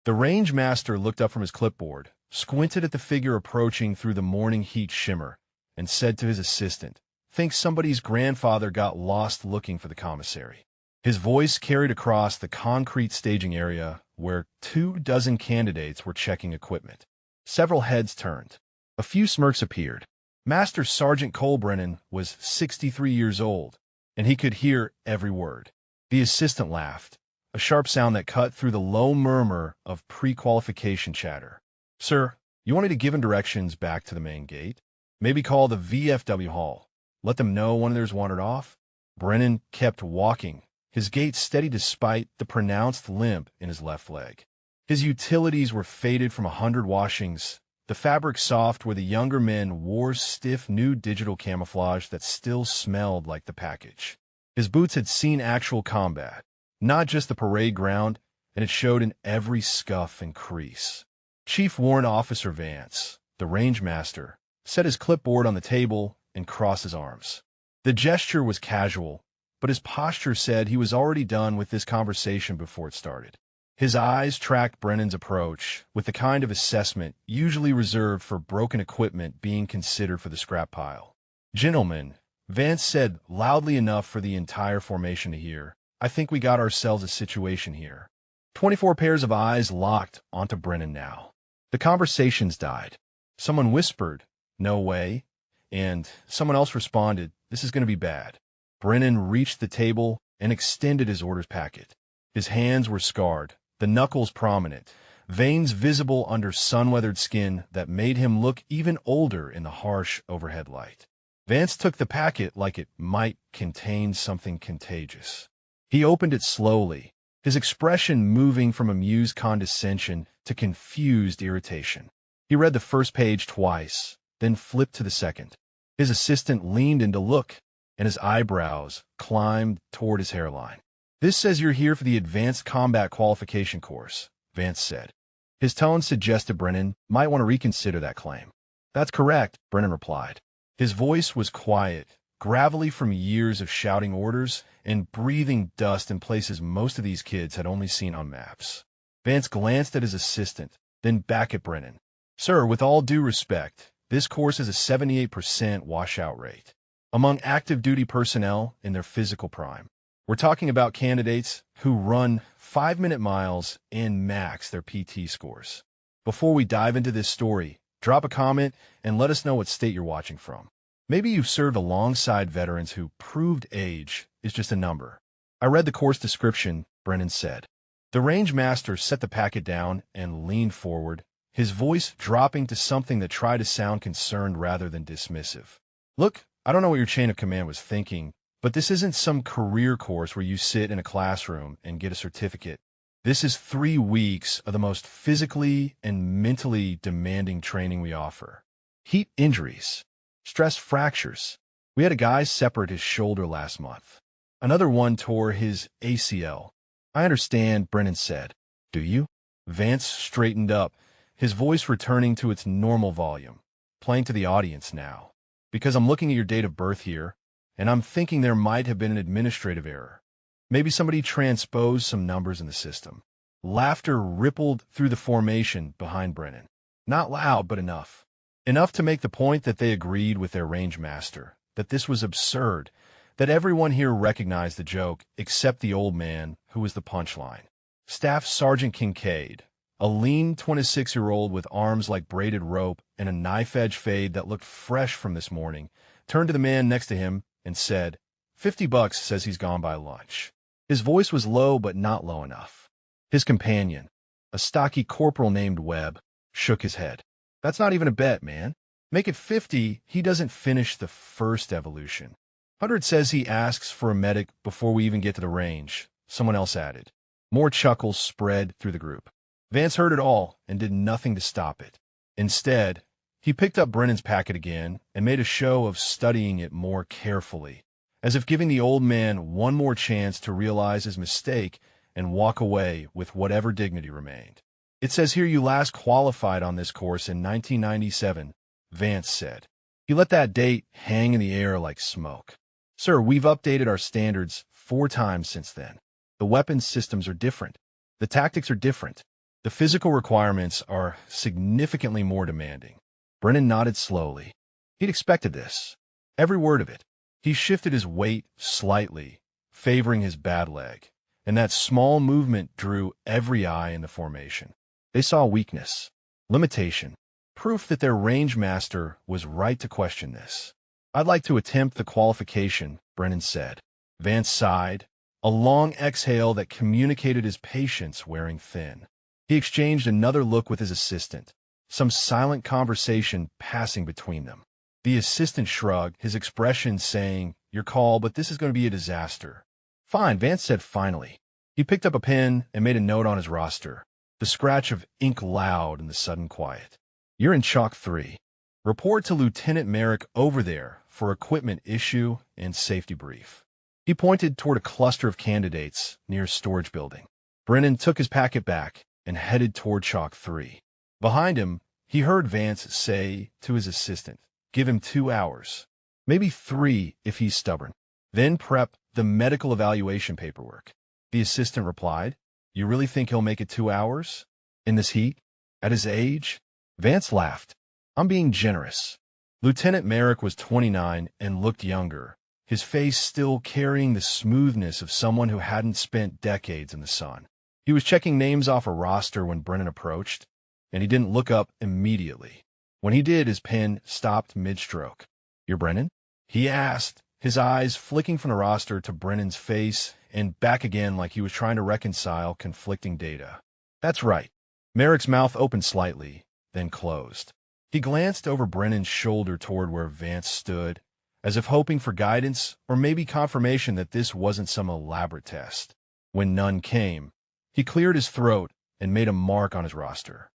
The range master looked up from his clipboard, squinted at the figure approaching through the morning heat shimmer, and said to his assistant, "Think somebody's grandfather got lost looking for the commissary." His voice carried across the concrete staging area where 24 candidates were checking equipment. Several heads turned. A few smirks appeared. Master Sergeant Colbrennan was 63 years old, and he could hear every word. The assistant laughed, a sharp sound that cut through the low murmur of pre-qualification chatter. "Sir, you want me to give him directions back to the main gate? Maybe call the VFW hall. Let them know one of theirs wandered off?" Brennan kept walking, his gait steady despite the pronounced limp in his left leg. His utilities were faded from 100 washings, the fabric soft where the younger men wore stiff new digital camouflage that still smelled like the package. His boots had seen actual combat, not just the parade ground, and it showed in every scuff and crease. Chief Warrant Officer Vance, the range master, set his clipboard on the table and crossed his arms. The gesture was casual, but his posture said he was already done with this conversation before it started. His eyes tracked Brennan's approach with the kind of assessment usually reserved for broken equipment being considered for the scrap pile. "Gentlemen," Vance said loudly enough for the entire formation to hear, "I think we got ourselves a situation here." 24 pairs of eyes locked onto Brennan now. The conversations died. Someone whispered, "No way," and someone else responded, "This is going to be bad." Brennan reached the table and extended his orders packet. His hands were scarred, the knuckles prominent, veins visible under sun-weathered skin that made him look even older in the harsh overhead light. Vance took the packet like it might contain something contagious. He opened it slowly, his expression moving from amused condescension to confused irritation. He read the first page twice, then flipped to the second. His assistant leaned in to look, and his eyebrows climbed toward his hairline. "This says you're here for the Advanced Combat Qualification course," Vance said. His tone suggested Brennan might want to reconsider that claim. "That's correct," Brennan replied. His voice was quiet, gravelly from years of shouting orders and breathing dust in places most of these kids had only seen on maps. Vance glanced at his assistant, then back at Brennan. "Sir, with all due respect, this course is a 78% washout rate among active duty personnel in their physical prime. We're talking about candidates who run 5-minute miles and max their PT scores. Before we dive into this story, drop a comment and let us know what state you're watching from. Maybe you've served alongside veterans who proved age is just a number." "I read the course description," Brennan said. The range master set the packet down and leaned forward, his voice dropping to something that tried to sound concerned rather than dismissive. "Look, I don't know what your chain of command was thinking, but this isn't some career course where you sit in a classroom and get a certificate. This is 3 weeks of the most physically and mentally demanding training we offer. Heat injuries, stress fractures. We had a guy separate his shoulder last month. Another one tore his ACL. "I understand," Brennan said. "Do you?" Vance straightened up, his voice returning to its normal volume, playing to the audience now. "Because I'm looking at your date of birth here, and I'm thinking there might have been an administrative error. Maybe somebody transposed some numbers in the system." Laughter rippled through the formation behind Brennan. Not loud, but enough. Enough to make the point that they agreed with their range master, that this was absurd, that everyone here recognized the joke except the old man who was the punchline. Staff Sergeant Kincaid, a lean 26-year-old with arms like braided rope and a knife-edge fade that looked fresh from this morning, turned to the man next to him and said, $50 says he's gone by lunch." His voice was low but not low enough. His companion, a stocky corporal named Webb, shook his head. "That's not even a bet, man. Make it 50, he doesn't finish the first evolution. 100 says he asks for a medic before we even get to the range," someone else added. More chuckles spread through the group. Vance heard it all and did nothing to stop it. Instead, he picked up Brennan's packet again and made a show of studying it more carefully, as if giving the old man one more chance to realize his mistake and walk away with whatever dignity remained. "It says here you last qualified on this course in 1997, Vance said. He let that date hang in the air like smoke. "Sir, we've updated our standards 4 times since then. The weapons systems are different. The tactics are different. The physical requirements are significantly more demanding. Brennan nodded slowly. He'd expected this. Every word of it. He shifted his weight slightly, favoring his bad leg, and that small movement drew every eye in the formation. They saw weakness, limitation, proof that their range master was right to question this. I'd like to attempt the qualification, Brennan said. Vance sighed, a long exhale that communicated his patience wearing thin. He exchanged another look with his assistant, some silent conversation passing between them. The assistant shrugged, his expression saying, "Your call, but this is going to be a disaster." "Fine," Vance said finally. He picked up a pen and made a note on his roster, the scratch of ink loud in the sudden quiet. "You're in Chalk 3. Report to Lieutenant Merrick over there for equipment issue and safety brief." He pointed toward a cluster of candidates near a storage building. Brennan took his packet back and headed toward Chalk 3. Behind him, he heard Vance say to his assistant, "Give him 2 hours, maybe 3 if he's stubborn. Then prep the medical evaluation paperwork." The assistant replied, "You really think he'll make it 2 hours? In this heat? At his age?" Vance laughed. "I'm being generous." Lieutenant Merrick was 29 and looked younger, his face still carrying the smoothness of someone who hadn't spent decades in the sun. He was checking names off a roster when Brennan approached, and he didn't look up immediately. When he did, his pen stopped mid-stroke. "You're Brennan?" he asked, his eyes flicking from the roster to Brennan's face and back again like he was trying to reconcile conflicting data. "That's right." Merrick's mouth opened slightly, then closed. He glanced over Brennan's shoulder toward where Vance stood, as if hoping for guidance or maybe confirmation that this wasn't some elaborate test. When none came, he cleared his throat and made a mark on his roster.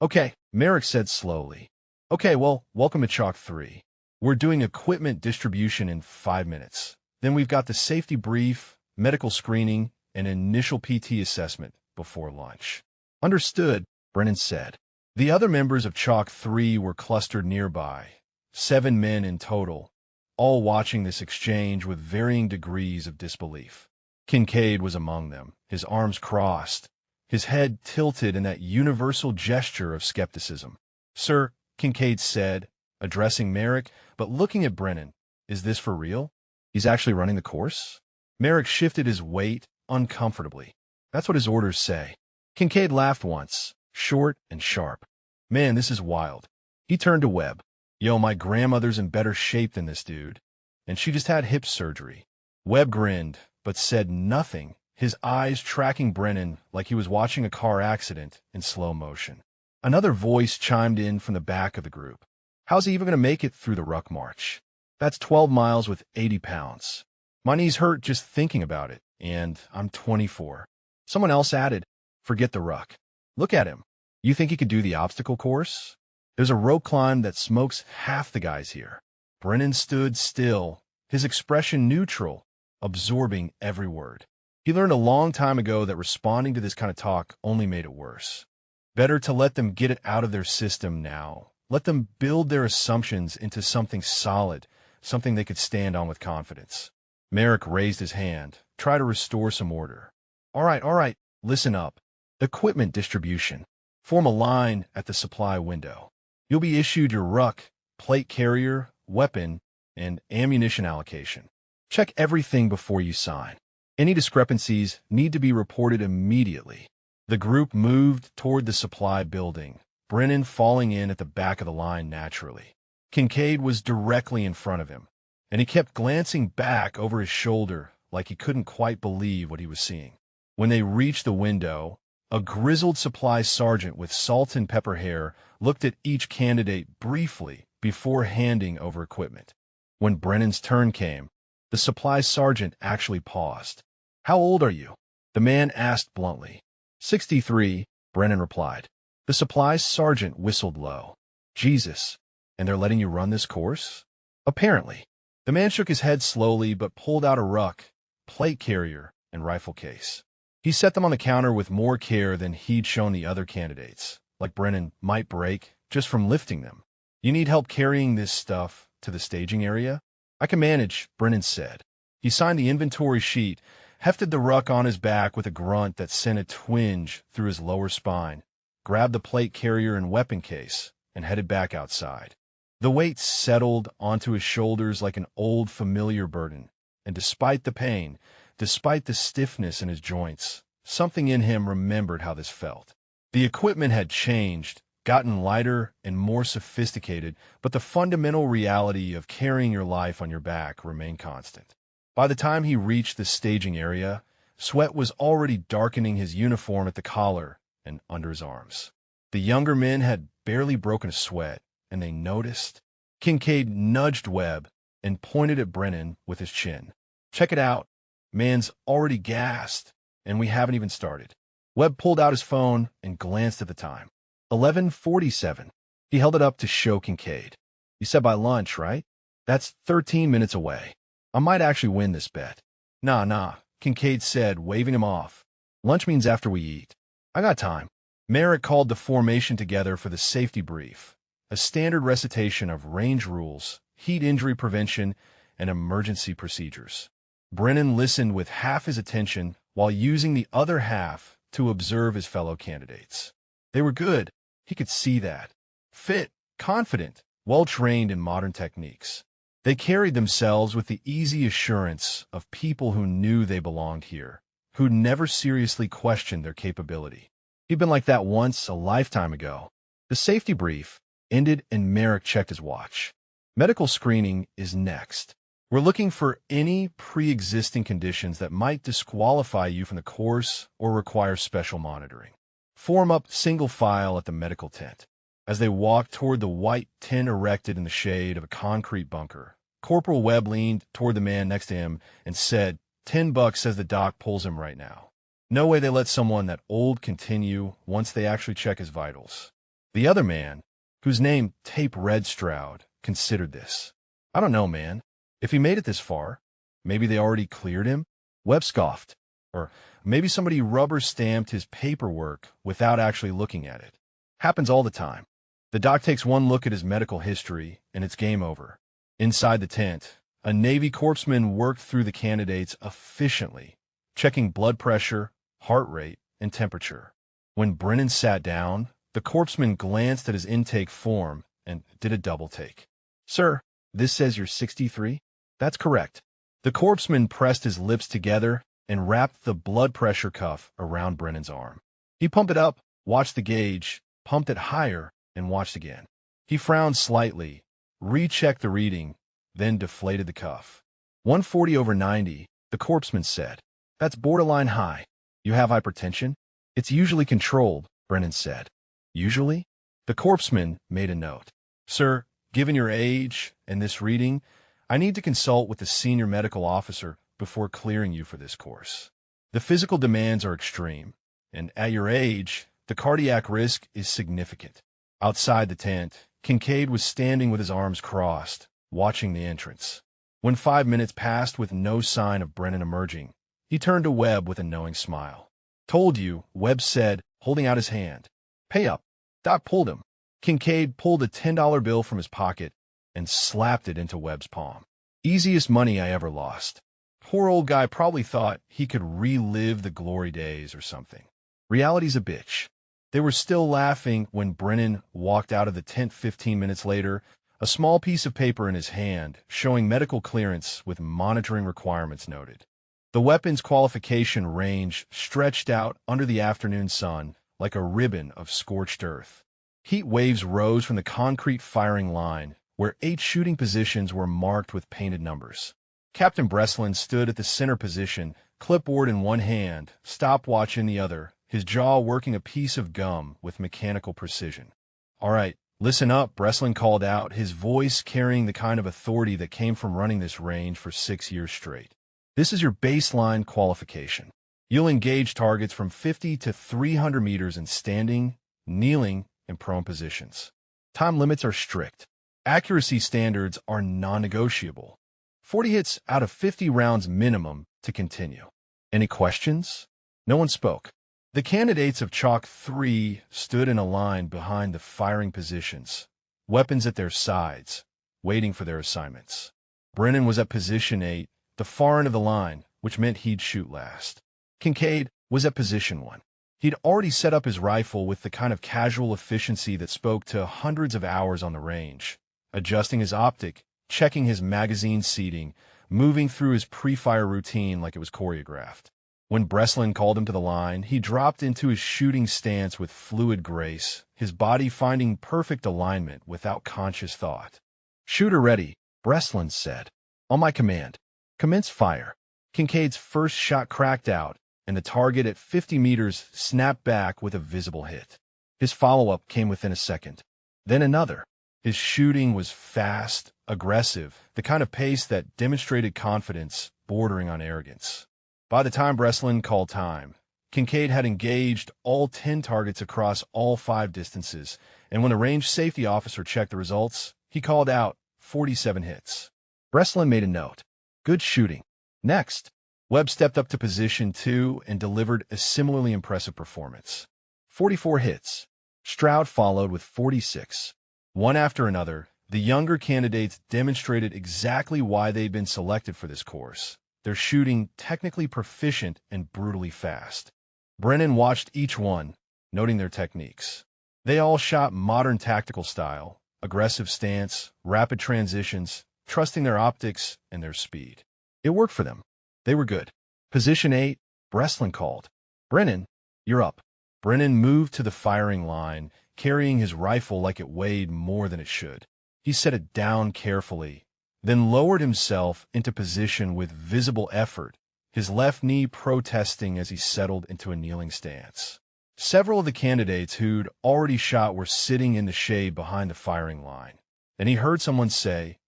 "Okay," Merrick said slowly. "Okay, well, welcome to Chalk 3. We're doing equipment distribution in 5 minutes. Then we've got the safety brief, medical screening, and initial PT assessment before lunch." "Understood," Brennan said. The other members of Chalk 3 were clustered nearby, 7 men in total, all watching this exchange with varying degrees of disbelief. Kincaid was among them, his arms crossed, his head tilted in that universal gesture of skepticism. "Sir," Kincaid said, addressing Merrick, but looking at Brennan, "is this for real? He's actually running the course?" Merrick shifted his weight uncomfortably. "That's what his orders say." Kincaid laughed once, short and sharp. "Man, this is wild." He turned to Webb. "Yo, my grandmother's in better shape than this dude, and she just had hip surgery." Webb grinned, but said nothing, his eyes tracking Brennan like he was watching a car accident in slow motion. Another voice chimed in from the back of the group. "How's he even going to make it through the ruck march? That's 12 miles with 80 pounds. My knees hurt just thinking about it, and I'm 24. Someone else added, "Forget the ruck. Look at him. You think he could do the obstacle course? There's a rope climb that smokes half the guys here." Brennan stood still, his expression neutral, absorbing every word. He learned a long time ago that responding to this kind of talk only made it worse. Better to let them get it out of their system now. Let them build their assumptions into something solid, something they could stand on with confidence. Merrick raised his hand, tried to restore some order. All right, listen up. Equipment distribution. Form a line at the supply window. You'll be issued your ruck, plate carrier, weapon, and ammunition allocation. Check everything before you sign. Any discrepancies need to be reported immediately. The group moved toward the supply building, Brennan falling in at the back of the line naturally. Kincaid was directly in front of him, and he kept glancing back over his shoulder like he couldn't quite believe what he was seeing. When they reached the window, a grizzled supply sergeant with salt and pepper hair looked at each candidate briefly before handing over equipment. When Brennan's turn came, the supply sergeant actually paused. "How old are you?" the man asked bluntly. 63, Brennan replied. The supply sergeant whistled low. "Jesus, and they're letting you run this course?" "Apparently." The man shook his head slowly but pulled out a ruck, plate carrier, and rifle case. He set them on the counter with more care than he'd shown the other candidates, like Brennan might break just from lifting them. "You need help carrying this stuff to the staging area?" "I can manage," Brennan said. He signed the inventory sheet, hefted the ruck on his back with a grunt that sent a twinge through his lower spine, grabbed the plate carrier and weapon case, and headed back outside. The weight settled onto his shoulders like an old familiar burden, and despite the pain, despite the stiffness in his joints, something in him remembered how this felt. The equipment had changed, gotten lighter and more sophisticated, but the fundamental reality of carrying your life on your back remained constant. By the time he reached the staging area, sweat was already darkening his uniform at the collar and under his arms. The younger men had barely broken a sweat, and they noticed. Kincaid nudged Webb and pointed at Brennan with his chin. "Check it out. Man's already gassed, and we haven't even started." Webb pulled out his phone and glanced at the time. 11:47. He held it up to show Kincaid. "You said by lunch, right? That's 13 minutes away. I might actually win this bet." Nah, Kincaid said, waving him off. "Lunch means after we eat. I got time." Merrick called the formation together for the safety brief, a standard recitation of range rules, heat injury prevention, and emergency procedures. Brennan listened with half his attention while using the other half to observe his fellow candidates. They were good. He could see that. Fit, confident, well-trained in modern techniques. They carried themselves with the easy assurance of people who knew they belonged here, who'd never seriously questioned their capability. He'd been like that once a lifetime ago. The safety brief ended and Merrick checked his watch. "Medical screening is next. We're looking for any pre-existing conditions that might disqualify you from the course or require special monitoring. Form up single file at the medical tent." As they walked toward the white tent erected in the shade of a concrete bunker, Corporal Webb leaned toward the man next to him and said, $10 says the doc pulls him right now. No way they let someone that old continue once they actually check his vitals. The other man, whose name Tape Redstroud, considered this. "I don't know, man. If he made it this far, maybe they already cleared him?" Webb scoffed. "Or maybe somebody rubber-stamped his paperwork without actually looking at it. Happens all the time. The doc takes one look at his medical history, and it's game over." Inside the tent, a Navy corpsman worked through the candidates efficiently, checking blood pressure, heart rate, and temperature. When Brennan sat down, the corpsman glanced at his intake form and did a double take. "Sir, this says you're 63? "That's correct." The corpsman pressed his lips together and wrapped the blood pressure cuff around Brennan's arm. He pumped it up, watched the gauge, pumped it higher, and watched again. He frowned slightly, rechecked the reading, then deflated the cuff. 140/90, the corpsman said. "That's borderline high. You have hypertension?" "It's usually controlled," Brennan said. "Usually?" The corpsman made a note. "Sir, given your age and this reading, I need to consult with the senior medical officer before clearing you for this course. The physical demands are extreme, and at your age, the cardiac risk is significant." Outside the tent, Kincaid was standing with his arms crossed, watching the entrance. When 5 minutes passed with no sign of Brennan emerging, he turned to Webb with a knowing smile. "Told you," Webb said, holding out his hand. "Pay up." Doc pulled him. Kincaid pulled a $10 bill from his pocket and slapped it into Webb's palm. "Easiest money I ever lost. Poor old guy probably thought he could relive the glory days or something. Reality's a bitch." They were still laughing when Brennan walked out of the tent 15 minutes later, a small piece of paper in his hand showing medical clearance with monitoring requirements noted. The weapon's qualification range stretched out under the afternoon sun like a ribbon of scorched earth. Heat waves rose from the concrete firing line, where 8 shooting positions were marked with painted numbers. Captain Breslin stood at the center position, clipboard in one hand, stopwatch in the other, his jaw working a piece of gum with mechanical precision. "All right, listen up," Breslin called out, his voice carrying the kind of authority that came from running this range for 6 years straight. "This is your baseline qualification. You'll engage targets from 50 to 300 meters in standing, kneeling, and prone positions. Time limits are strict. Accuracy standards are non-negotiable. 40 hits out of 50 rounds minimum to continue." Any questions? No one spoke. The candidates of Chalk 3 stood in a line behind the firing positions, weapons at their sides, waiting for their assignments. Brennan was at position 8, the far end of the line, which meant he'd shoot last. Kincaid was at position 1. He'd already set up his rifle with the kind of casual efficiency that spoke to hundreds of hours on the range, adjusting his optic, checking his magazine seating, moving through his pre-fire routine like it was choreographed. When Breslin called him to the line, he dropped into his shooting stance with fluid grace, his body finding perfect alignment without conscious thought. "Shooter ready," Breslin said. "On my command. Commence fire." Kincaid's first shot cracked out, and the target at 50 meters snapped back with a visible hit. His follow-up came within a second. Then another. His shooting was fast, aggressive, the kind of pace that demonstrated confidence bordering on arrogance. By the time Breslin called time, Kincaid had engaged all 10 targets across all 5 distances, and when the range safety officer checked the results, he called out 47 hits. Breslin made a note. "Good shooting." Next, Webb stepped up to position 2 and delivered a similarly impressive performance. 44 hits. Stroud followed with 46. One after another, the younger candidates demonstrated exactly why they'd been selected for this course. Their shooting technically proficient and brutally fast. Brennan watched each one, noting their techniques. They all shot modern tactical style, aggressive stance, rapid transitions, trusting their optics and their speed. It worked for them. They were good. "Position 8, Breslin called. "Brennan, you're up." Brennan moved to the firing line, carrying his rifle like it weighed more than it should. He set it down carefully, then lowered himself into position with visible effort, his left knee protesting as he settled into a kneeling stance. Several of the candidates who'd already shot were sitting in the shade behind the firing line, and he heard someone say,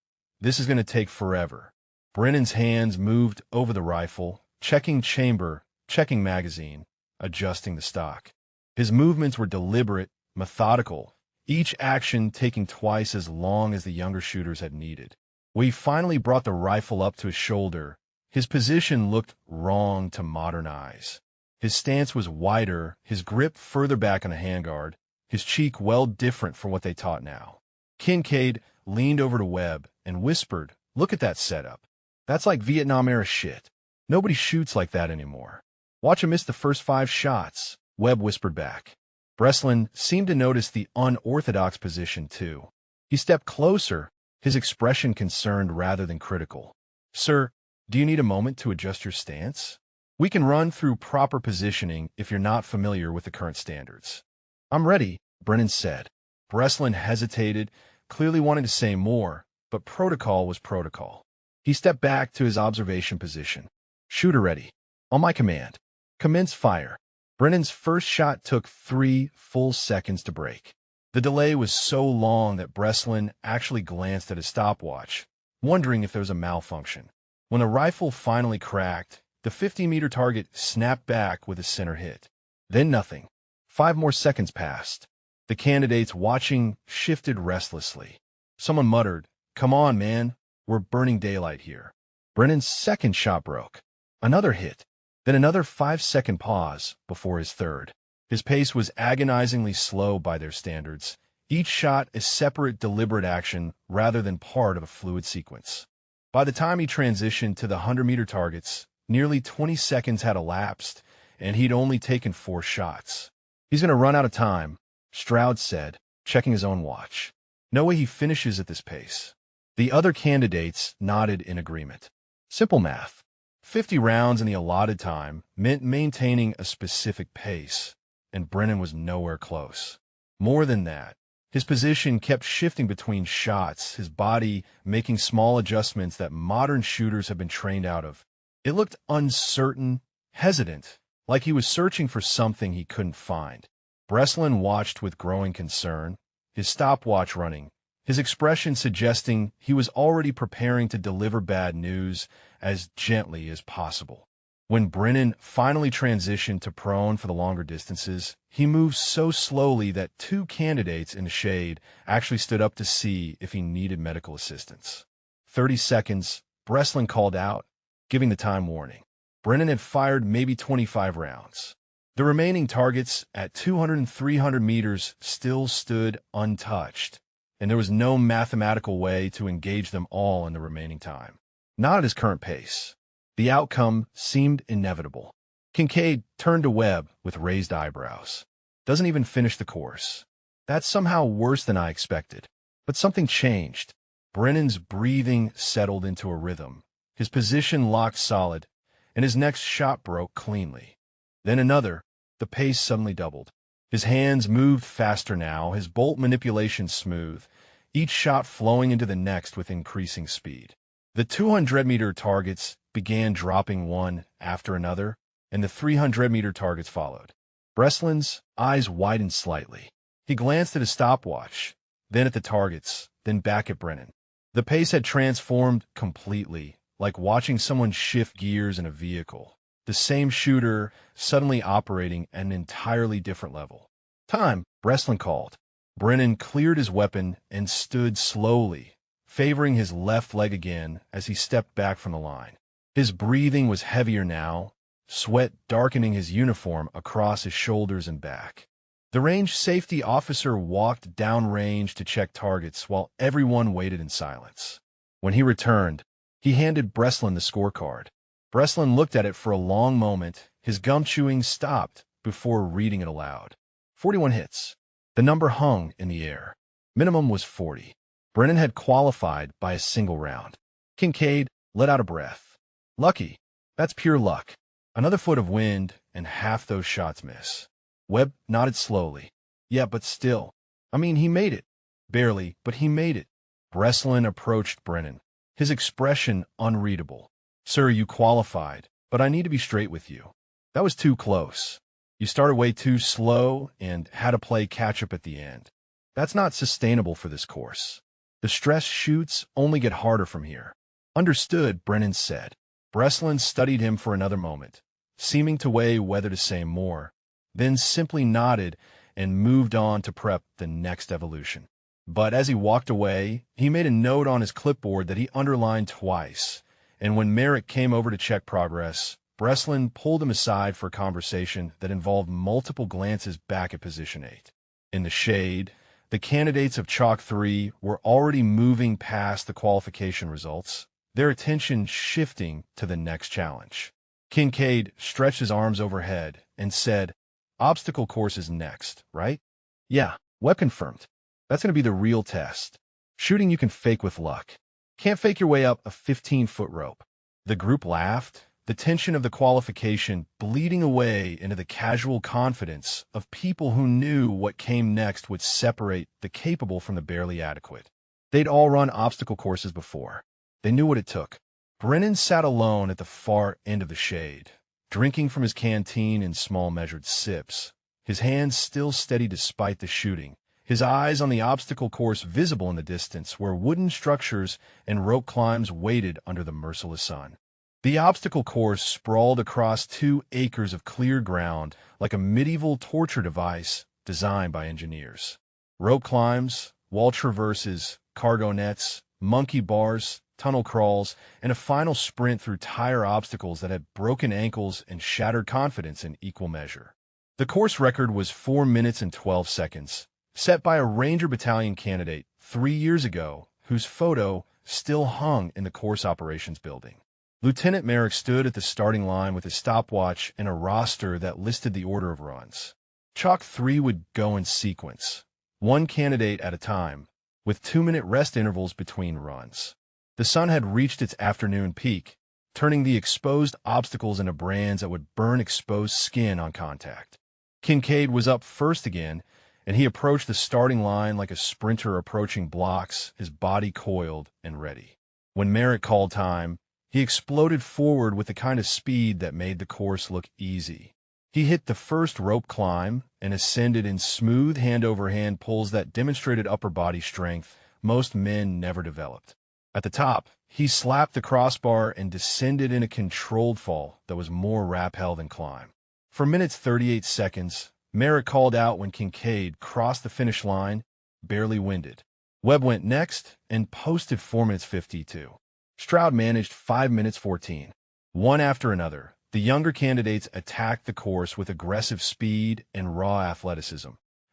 "This is going to take forever." Brennan's hands moved over the rifle, checking chamber, checking magazine, adjusting the stock. His movements were deliberate, methodical, each action taking twice as long as the younger shooters had needed. When he finally brought the rifle up to his shoulder, his position looked wrong to modern eyes. His stance was wider, his grip further back on the handguard, his cheek well different from what they taught now. Kincaid leaned over to Webb and whispered, "Look at that setup. That's like Vietnam-era shit. Nobody shoots like that anymore. Watch him miss the first 5 shots," Webb whispered back. Breslin seemed to notice the unorthodox position, too. He stepped closer, his expression concerned rather than critical. "Sir, do you need a moment to adjust your stance? We can run through proper positioning if you're not familiar with the current standards." "I'm ready," Brennan said. Breslin hesitated, clearly wanting to say more, but protocol was protocol. He stepped back to his observation position. "Shooter ready. On my command. Commence fire." Brennan's first shot took 3 full seconds to break. The delay was so long that Breslin actually glanced at his stopwatch, wondering if there was a malfunction. When the rifle finally cracked, the 50-meter target snapped back with a center hit. Then nothing. 5 more seconds passed. The candidates watching shifted restlessly. Someone muttered, "Come on, man. We're burning daylight here." Brennan's second shot broke. Another hit. Then another 5-second pause before his third. His pace was agonizingly slow by their standards, each shot a separate, deliberate action rather than part of a fluid sequence. By the time he transitioned to the 100-meter targets, nearly 20 seconds had elapsed, and he'd only taken 4 shots. "He's going to run out of time," Stroud said, checking his own watch. "No way he finishes at this pace." The other candidates nodded in agreement. Simple math. 50 rounds in the allotted time meant maintaining a specific pace, and Brennan was nowhere close. More than that, his position kept shifting between shots, his body making small adjustments that modern shooters have been trained out of. It looked uncertain, hesitant, like he was searching for something he couldn't find. Breslin watched with growing concern, his stopwatch running, his expression suggesting he was already preparing to deliver bad news as gently as possible. When Brennan finally transitioned to prone for the longer distances, he moved so slowly that 2 candidates in the shade actually stood up to see if he needed medical assistance. 30 seconds, Breslin called out, giving the time warning. Brennan had fired maybe 25 rounds. The remaining targets at 200 and 300 meters still stood untouched, and there was no mathematical way to engage them all in the remaining time. Not at his current pace. The outcome seemed inevitable. Kincaid turned to Webb with raised eyebrows. Doesn't even finish the course. That's somehow worse than I expected. But something changed. Brennan's breathing settled into a rhythm. His position locked solid, and his next shot broke cleanly. Then another. The pace suddenly doubled. His hands moved faster now, his bolt manipulation smooth, each shot flowing into the next with increasing speed. The 200-meter targets began dropping one after another, and the 300-meter targets followed. Breslin's eyes widened slightly. He glanced at his stopwatch, then at the targets, then back at Brennan. The pace had transformed completely, like watching someone shift gears in a vehicle. The same shooter suddenly operating at an entirely different level. Time, Breslin called. Brennan cleared his weapon and stood slowly, favoring his left leg again as he stepped back from the line. His breathing was heavier now, sweat darkening his uniform across his shoulders and back. The range safety officer walked downrange to check targets while everyone waited in silence. When he returned, he handed Breslin the scorecard. Breslin looked at it for a long moment, his gum chewing stopped before reading it aloud. 41 hits. The number hung in the air. Minimum was 40. Brennan had qualified by a single round. Kincaid let out a breath. Lucky. That's pure luck. Another foot of wind, and half those shots miss. Webb nodded slowly. Yeah, but still. I mean, he made it. Barely, but he made it. Breslin approached Brennan, his expression unreadable. Sir, you qualified, but I need to be straight with you. That was too close. You started way too slow and had to play catch-up at the end. That's not sustainable for this course. The stress shoots only get harder from here. Understood, Brennan said. Breslin studied him for another moment, seeming to weigh whether to say more, then simply nodded and moved on to prep the next evolution. But as he walked away, he made a note on his clipboard that he underlined twice, and when Merrick came over to check progress, Breslin pulled him aside for a conversation that involved multiple glances back at Position 8. In the shade, the candidates of Chalk 3 were already moving past the qualification results, their attention shifting to the next challenge. Kincaid stretched his arms overhead and said, "Obstacle course is next, right?" "Yeah," Webb confirmed. "That's going to be the real test. Shooting you can fake with luck. Can't fake your way up a 15-foot rope." The group laughed, the tension of the qualification bleeding away into the casual confidence of people who knew what came next would separate the capable from the barely adequate. They'd all run obstacle courses before. They knew what it took. Brennan sat alone at the far end of the shade, drinking from his canteen in small measured sips, his hands still steady despite the shooting, his eyes on the obstacle course visible in the distance where wooden structures and rope climbs waited under the merciless sun. The obstacle course sprawled across 2 acres of clear ground like a medieval torture device designed by engineers. Rope climbs, wall traverses, cargo nets, monkey bars, tunnel crawls, and a final sprint through tire obstacles that had broken ankles and shattered confidence in equal measure. The course record was 4 minutes and 12 seconds, set by a Ranger Battalion candidate 3 years ago, whose photo still hung in the course operations building. Lieutenant Merrick stood at the starting line with his stopwatch and a roster that listed the order of runs. Chalk 3 would go in sequence, one candidate at a time, with 2-minute rest intervals between runs. The sun had reached its afternoon peak, turning the exposed obstacles into brands that would burn exposed skin on contact. Kincaid was up first again, and he approached the starting line like a sprinter approaching blocks, his body coiled and ready. When Merrick called time, he exploded forward with the kind of speed that made the course look easy. He hit the first rope climb and ascended in smooth hand-over-hand pulls that demonstrated upper body strength most men never developed. At the top, he slapped the crossbar and descended in a controlled fall that was more rappel than climb. For minutes 38 seconds, Merrick called out when Kincaid crossed the finish line, barely winded. Webb went next and posted 4 minutes 52. Stroud managed 5 minutes 14. One after another, the younger candidates attacked the course with aggressive speed and raw athleticism,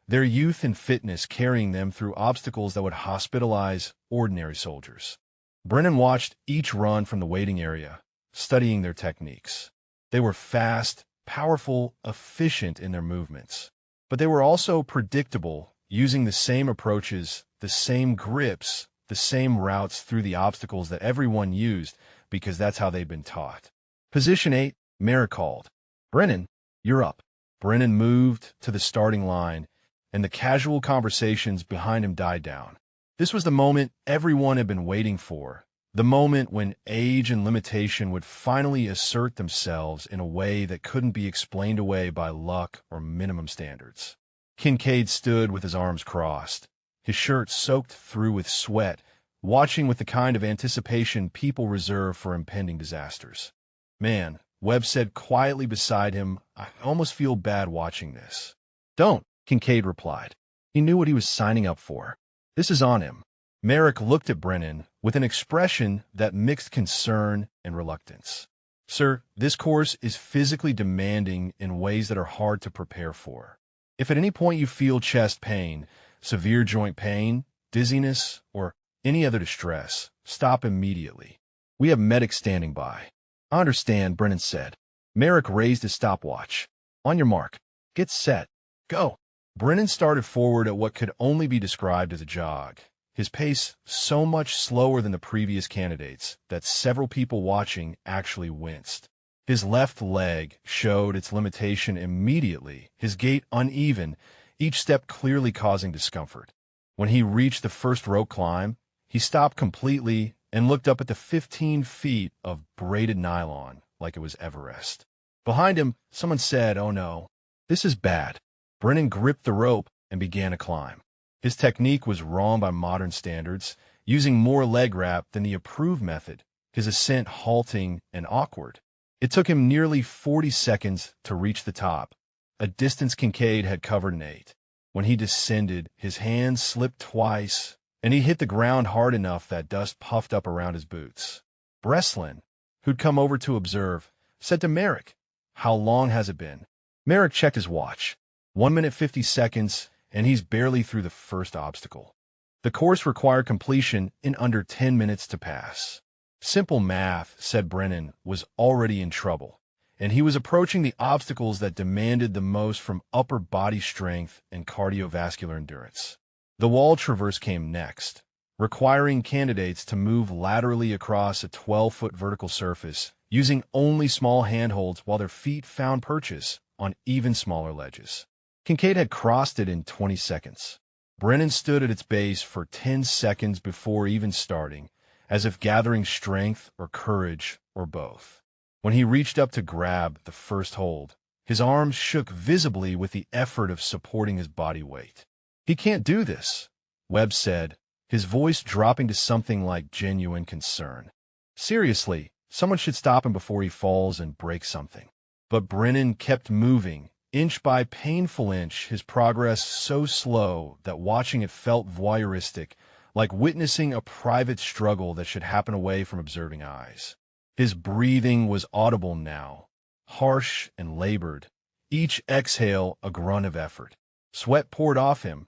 their youth and fitness carrying them through obstacles that would hospitalize ordinary soldiers. Brennan watched each run from the waiting area, studying their techniques. They were fast, powerful, efficient in their movements. But they were also predictable, using the same approaches, the same grips, the same routes through the obstacles that everyone used, because that's how they'd been taught. Position 8, MARSOC called. "Brennan, you're up." Brennan moved to the starting line, and the casual conversations behind him died down. This was the moment everyone had been waiting for, the moment when age and limitation would finally assert themselves in a way that couldn't be explained away by luck or minimum standards. Kincaid stood with his arms crossed, his shirt soaked through with sweat, watching with the kind of anticipation people reserve for impending disasters. "Man," Webb said quietly beside him, "I almost feel bad watching this." "Don't," Kincaid replied. He knew what he was signing up for. This is on him. MARSOC looked at Brennan with an expression that mixed concern and reluctance. "Sir, this course is physically demanding in ways that are hard to prepare for. If at any point you feel chest pain, severe joint pain, dizziness, or any other distress, stop immediately. We have medics standing by." "I understand," Brennan said. MARSOC raised his stopwatch. "On your mark. Get set. Go." Brennan started forward at what could only be described as a jog, his pace so much slower than the previous candidates that several people watching actually winced. His left leg showed its limitation immediately, his gait uneven, each step clearly causing discomfort. When he reached the first rope climb, he stopped completely and looked up at the 15 feet of braided nylon like it was Everest. Behind him, someone said, "Oh no, this is bad." Brennan gripped the rope and began to climb. His technique was wrong by modern standards, using more leg wrap than the approved method, his ascent halting and awkward. It took him nearly 40 seconds to reach the top, a distance Kincaid had covered in 8. When he descended, his hands slipped twice, and he hit the ground hard enough that dust puffed up around his boots. Breslin, who'd come over to observe, said to MARSOC, "How long has it been?" MARSOC checked his watch. 1 minute 50 seconds, and he's barely through the first obstacle. The course required completion in under 10 minutes to pass. Simple math, said Brennan, was already in trouble, and he was approaching the obstacles that demanded the most from upper body strength and cardiovascular endurance. The wall traverse came next, requiring candidates to move laterally across a 12-foot vertical surface, using only small handholds while their feet found purchase on even smaller ledges. Kincaid had crossed it in 20 seconds. Brennan stood at its base for 10 seconds before even starting, as if gathering strength or courage or both. When he reached up to grab the first hold, his arms shook visibly with the effort of supporting his body weight. "He can't do this," Webb said, his voice dropping to something like genuine concern. "Seriously, someone should stop him before he falls and breaks something." But Brennan kept moving, inch by painful inch, his progress so slow that watching it felt voyeuristic, like witnessing a private struggle that should happen away from observing eyes. His breathing was audible now, harsh and labored, each exhale a grunt of effort. Sweat poured off him,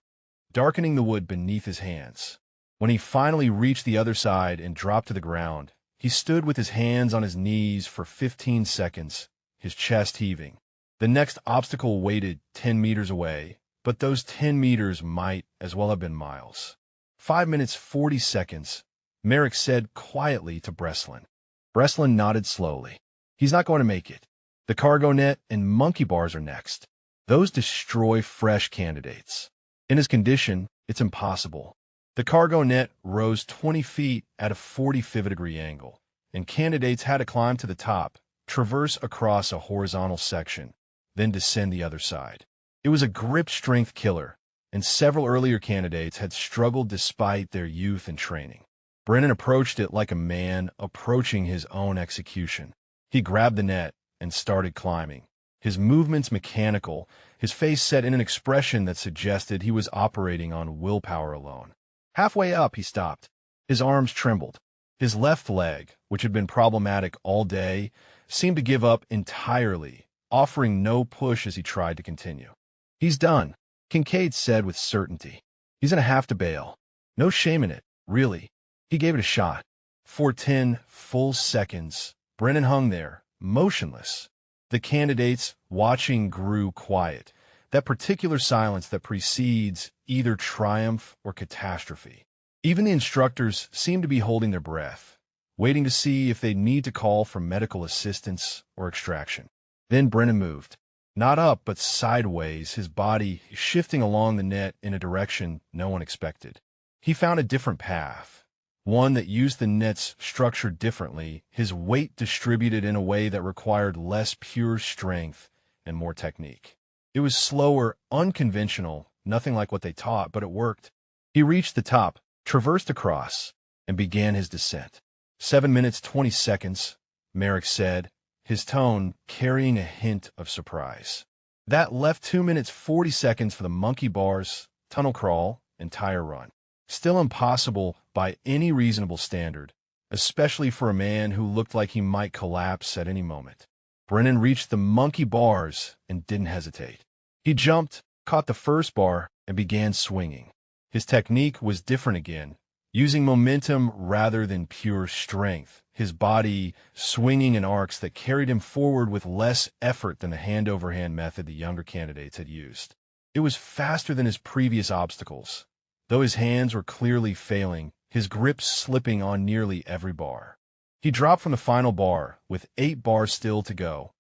darkening the wood beneath his hands. When he finally reached the other side and dropped to the ground, he stood with his hands on his knees for 15 seconds, his chest heaving. The next obstacle waited 10 meters away, but those 10 meters might as well have been miles. 5 minutes 40 seconds, MARSOC said quietly to Breslin. Breslin nodded slowly. "He's not going to make it. The cargo net and monkey bars are next. Those destroy fresh candidates. In his condition, it's impossible." The cargo net rose 20 feet at a 45-degree angle, and candidates had to climb to the top, traverse across a horizontal section, then descend the other side. It was a grip strength killer, and several earlier candidates had struggled despite their youth and training. Brennan approached it like a man approaching his own execution. He grabbed the net and started climbing, his movements mechanical, his face set in an expression that suggested he was operating on willpower alone. Halfway up, he stopped. His arms trembled. His left leg, which had been problematic all day, seemed to give up entirely, offering no push as he tried to continue. "He's done," Kincaid said with certainty. "He's gonna have to bail. No shame in it, really." He gave it a shot. For 10 full seconds, Brennan hung there, motionless, The candidates watching grew quiet, that particular silence that precedes either triumph or catastrophe. Even the instructors seemed to be holding their breath, waiting to see if they'd need to call for medical assistance or extraction. Then Brennan moved. Not up, but sideways, his body shifting along the net in a direction no one expected. He found a different path, one that used the net's structure differently, his weight distributed in a way that required less pure strength and more technique. It was slower, unconventional, nothing like what they taught, but it worked. He reached the top, traversed across, and began his descent. 7 minutes, 20 seconds, Merrick said, his tone carrying a hint of surprise. That left 2 minutes, 40 seconds for the monkey bars, tunnel crawl, and tire run. Still impossible by any reasonable standard, especially for a man who looked like he might collapse at any moment. Brennan reached the monkey bars and didn't hesitate. He jumped, caught the first bar, and began swinging. His technique was different again, using momentum rather than pure strength, his body swinging in arcs that carried him forward with less effort than the hand-over-hand method the younger candidates had used. It was faster than his previous obstacles. Though his hands were clearly failing, his grip slipping on nearly every bar. He dropped from the final bar, with 8 bars still to go,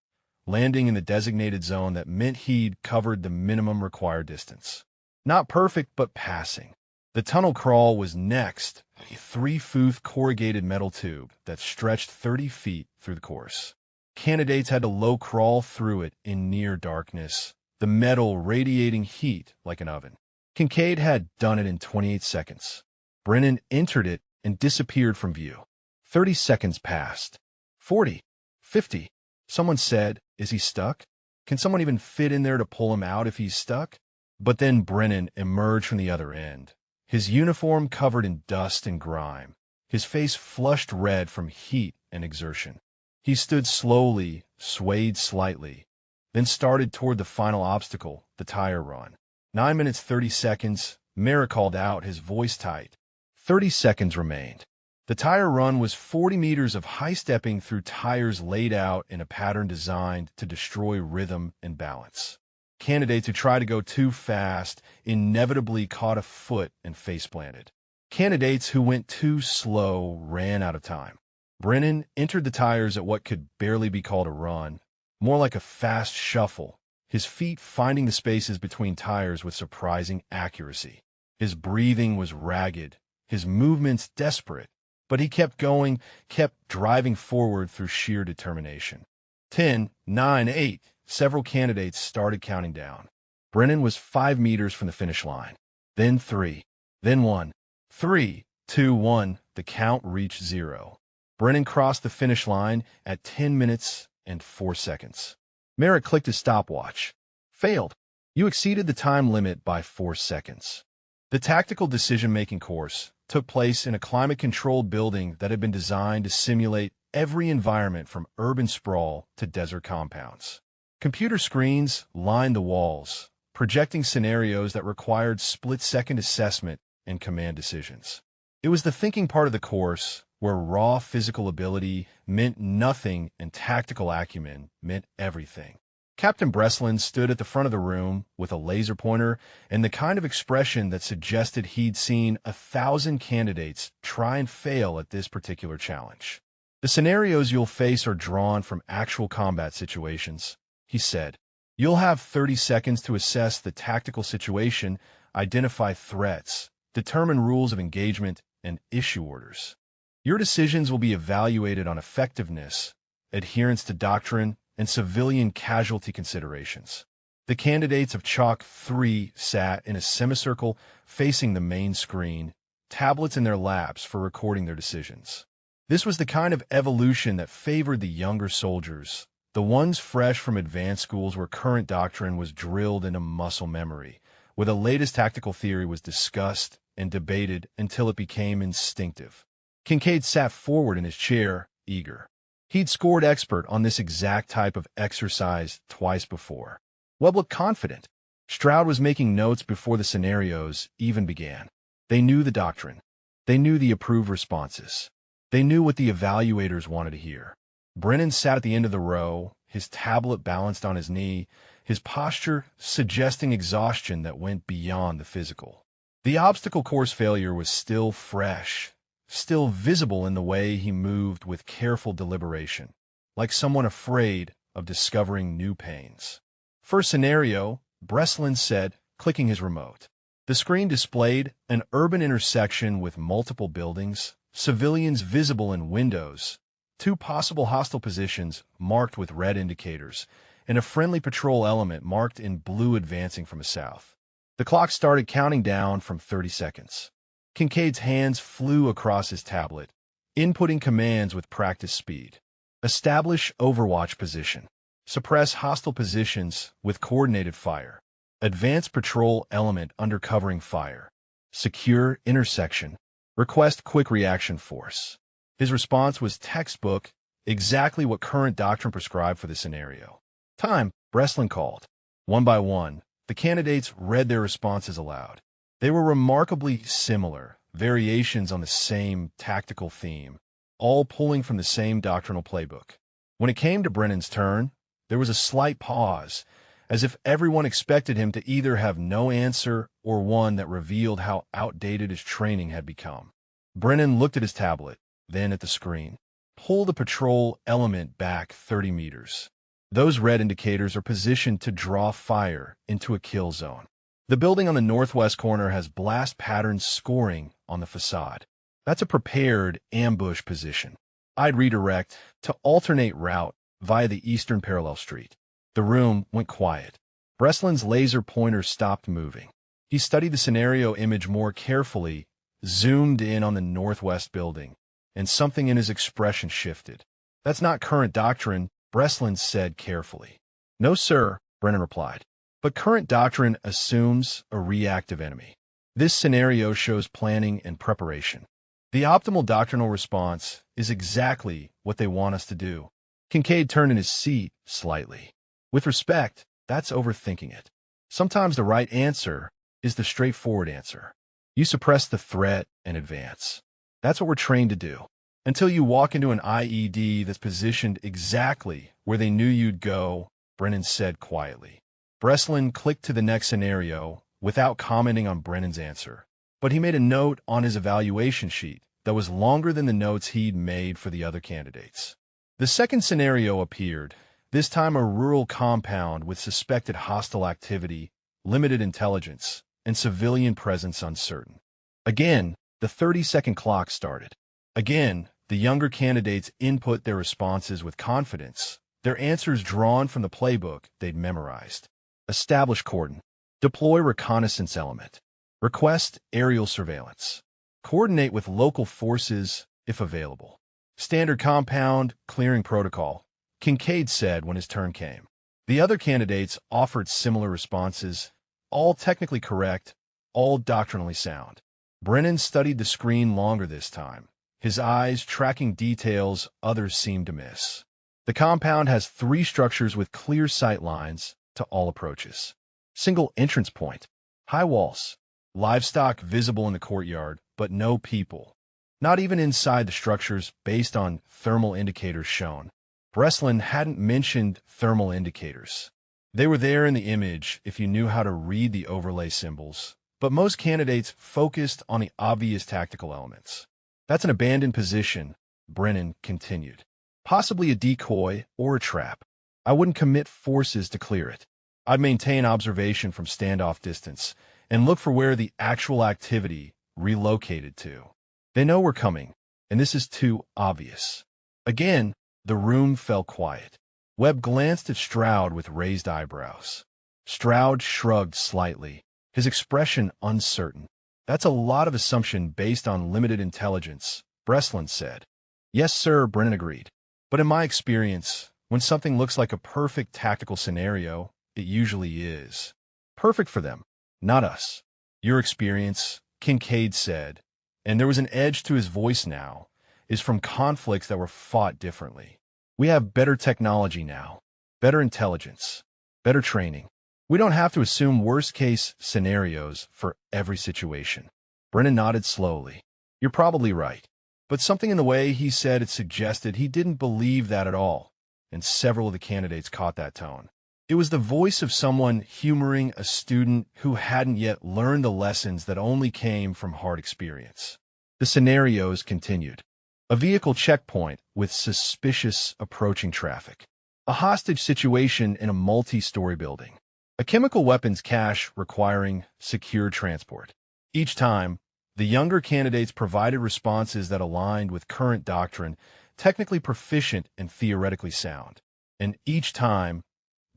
landing in the designated zone that meant he'd covered the minimum required distance. Not perfect, but passing. The tunnel crawl was next, a 3-foot corrugated metal tube that stretched 30 feet through the course. Candidates had to low crawl through it in near darkness, the metal radiating heat like an oven. Kincaid had done it in 28 seconds. Brennan entered it and disappeared from view. 30 seconds passed. 40. 50. Someone said, "Is he stuck? Can someone even fit in there to pull him out if he's stuck?" But then Brennan emerged from the other end, his uniform covered in dust and grime, his face flushed red from heat and exertion. He stood slowly, swayed slightly, then started toward the final obstacle, the tire run. 9 minutes 30 seconds, Merrick called out, his voice tight. 30 seconds remained. The tire run was 40 meters of high-stepping through tires laid out in a pattern designed to destroy rhythm and balance. Candidates who tried to go too fast inevitably caught a foot and face-planted. Candidates who went too slow ran out of time. Brennan entered the tires at what could barely be called a run, more like a fast shuffle, his feet finding the spaces between tires with surprising accuracy. His breathing was ragged, his movements desperate, but he kept going, kept driving forward through sheer determination. 10, 9, 8. Several candidates started counting down. Brennan was 5 meters from the finish line. Then 3. Then 1. 3, 2, 1. The count reached 0. Brennan crossed the finish line at 10 minutes and 4 seconds. Merrick clicked his stopwatch. Failed. You exceeded the time limit by 4 seconds. The tactical decision-making course took place in a climate-controlled building that had been designed to simulate every environment from urban sprawl to desert compounds. Computer screens lined the walls, projecting scenarios that required split-second assessment and command decisions. It was the thinking part of the course where raw physical ability meant nothing and tactical acumen meant everything. Captain Breslin stood at the front of the room with a laser pointer and the kind of expression that suggested he'd seen 1,000 candidates try and fail at this particular challenge. The scenarios you'll face are drawn from actual combat situations, he said. You'll have 30 seconds to assess the tactical situation, identify threats, determine rules of engagement, and issue orders. Your decisions will be evaluated on effectiveness, adherence to doctrine, and civilian casualty considerations. The candidates of Chalk 3 sat in a semicircle facing the main screen, tablets in their laps for recording their decisions. This was the kind of evolution that favored the younger soldiers, the ones fresh from advanced schools where current doctrine was drilled into muscle memory, where the latest tactical theory was discussed and debated until it became instinctive. Kincaid sat forward in his chair, eager. He'd scored expert on this exact type of exercise twice before. Webb looked confident. Stroud was making notes before the scenarios even began. They knew the doctrine. They knew the approved responses. They knew what the evaluators wanted to hear. Brennan sat at the end of the row, his tablet balanced on his knee, his posture suggesting exhaustion that went beyond the physical. The obstacle course failure was still fresh, still visible in the way he moved with careful deliberation, like someone afraid of discovering new pains. First scenario, Breslin said, clicking his remote. The screen displayed an urban intersection with multiple buildings, civilians visible in windows, two possible hostile positions marked with red indicators, and a friendly patrol element marked in blue advancing from the south. The clock started counting down from 30 seconds. Kincaid's hands flew across his tablet, inputting commands with practice speed. Establish overwatch position. Suppress hostile positions with coordinated fire. Advance patrol element under covering fire. Secure intersection. Request quick reaction force. His response was textbook, exactly what current doctrine prescribed for the scenario. Time, Breslin called. One by one, the candidates read their responses aloud. They were remarkably similar, variations on the same tactical theme, all pulling from the same doctrinal playbook. When it came to Brennan's turn, there was a slight pause, as if everyone expected him to either have no answer or one that revealed how outdated his training had become. Brennan looked at his tablet, then at the screen. Pull the patrol element back 30 meters. Those red indicators are positioned to draw fire into a kill zone. The building on the northwest corner has blast patterns scoring on the facade. That's a prepared ambush position. I'd redirect to alternate route via the eastern parallel street. The room went quiet. Breslin's laser pointer stopped moving. He studied the scenario image more carefully, zoomed in on the northwest building, and something in his expression shifted. That's not current doctrine, Breslin said carefully. No, sir, Brennan replied. But current doctrine assumes a reactive enemy. This scenario shows planning and preparation. The optimal doctrinal response is exactly what they want us to do. Kincaid turned in his seat slightly. With respect, that's overthinking it. Sometimes the right answer is the straightforward answer. You suppress the threat and advance. That's what we're trained to do. Until you walk into an IED that's positioned exactly where they knew you'd go, Brennan said quietly. Breslin clicked to the next scenario without commenting on Brennan's answer, but he made a note on his evaluation sheet that was longer than the notes he'd made for the other candidates. The second scenario appeared, this time a rural compound with suspected hostile activity, limited intelligence, and civilian presence uncertain. Again, the 30-second clock started. Again, the younger candidates input their responses with confidence, their answers drawn from the playbook they'd memorized. Establish cordon. Deploy reconnaissance element. Request aerial surveillance. Coordinate with local forces if available. Standard compound clearing protocol, Kincaid said when his turn came. The other candidates offered similar responses, all technically correct, all doctrinally sound. Brennan studied the screen longer this time, his eyes tracking details others seemed to miss. The compound has 3 structures with clear sight lines to all approaches. Single entrance point, high walls, livestock visible in the courtyard, but no people. Not even inside the structures based on thermal indicators shown. Breslin hadn't mentioned thermal indicators. They were there in the image if you knew how to read the overlay symbols, but most candidates focused on the obvious tactical elements. That's an abandoned position, Brennan continued. Possibly a decoy or a trap. I wouldn't commit forces to clear it. I'd maintain observation from standoff distance and look for where the actual activity relocated to. They know we're coming, and this is too obvious. Again, the room fell quiet. Webb glanced at Stroud with raised eyebrows. Stroud shrugged slightly, his expression uncertain. That's a lot of assumption based on limited intelligence, Breslin said. Yes, sir, Brennan agreed. But in my experience, when something looks like a perfect tactical scenario, it usually is. Perfect for them, not us. Your experience, Kincaid said, and there was an edge to his voice now, is from conflicts that were fought differently. We have better technology now, better intelligence, better training. We don't have to assume worst-case scenarios for every situation. Brennan nodded slowly. You're probably right. But something in the way he said it suggested he didn't believe that at all. and several of the candidates caught that tone. It was the voice of someone humoring a student who hadn't yet learned the lessons that only came from hard experience. The scenarios continued. A vehicle checkpoint with suspicious approaching traffic. A hostage situation in a multi-story building. A chemical weapons cache requiring secure transport. Each time, the younger candidates provided responses that aligned with current doctrine, technically proficient and theoretically sound. And each time,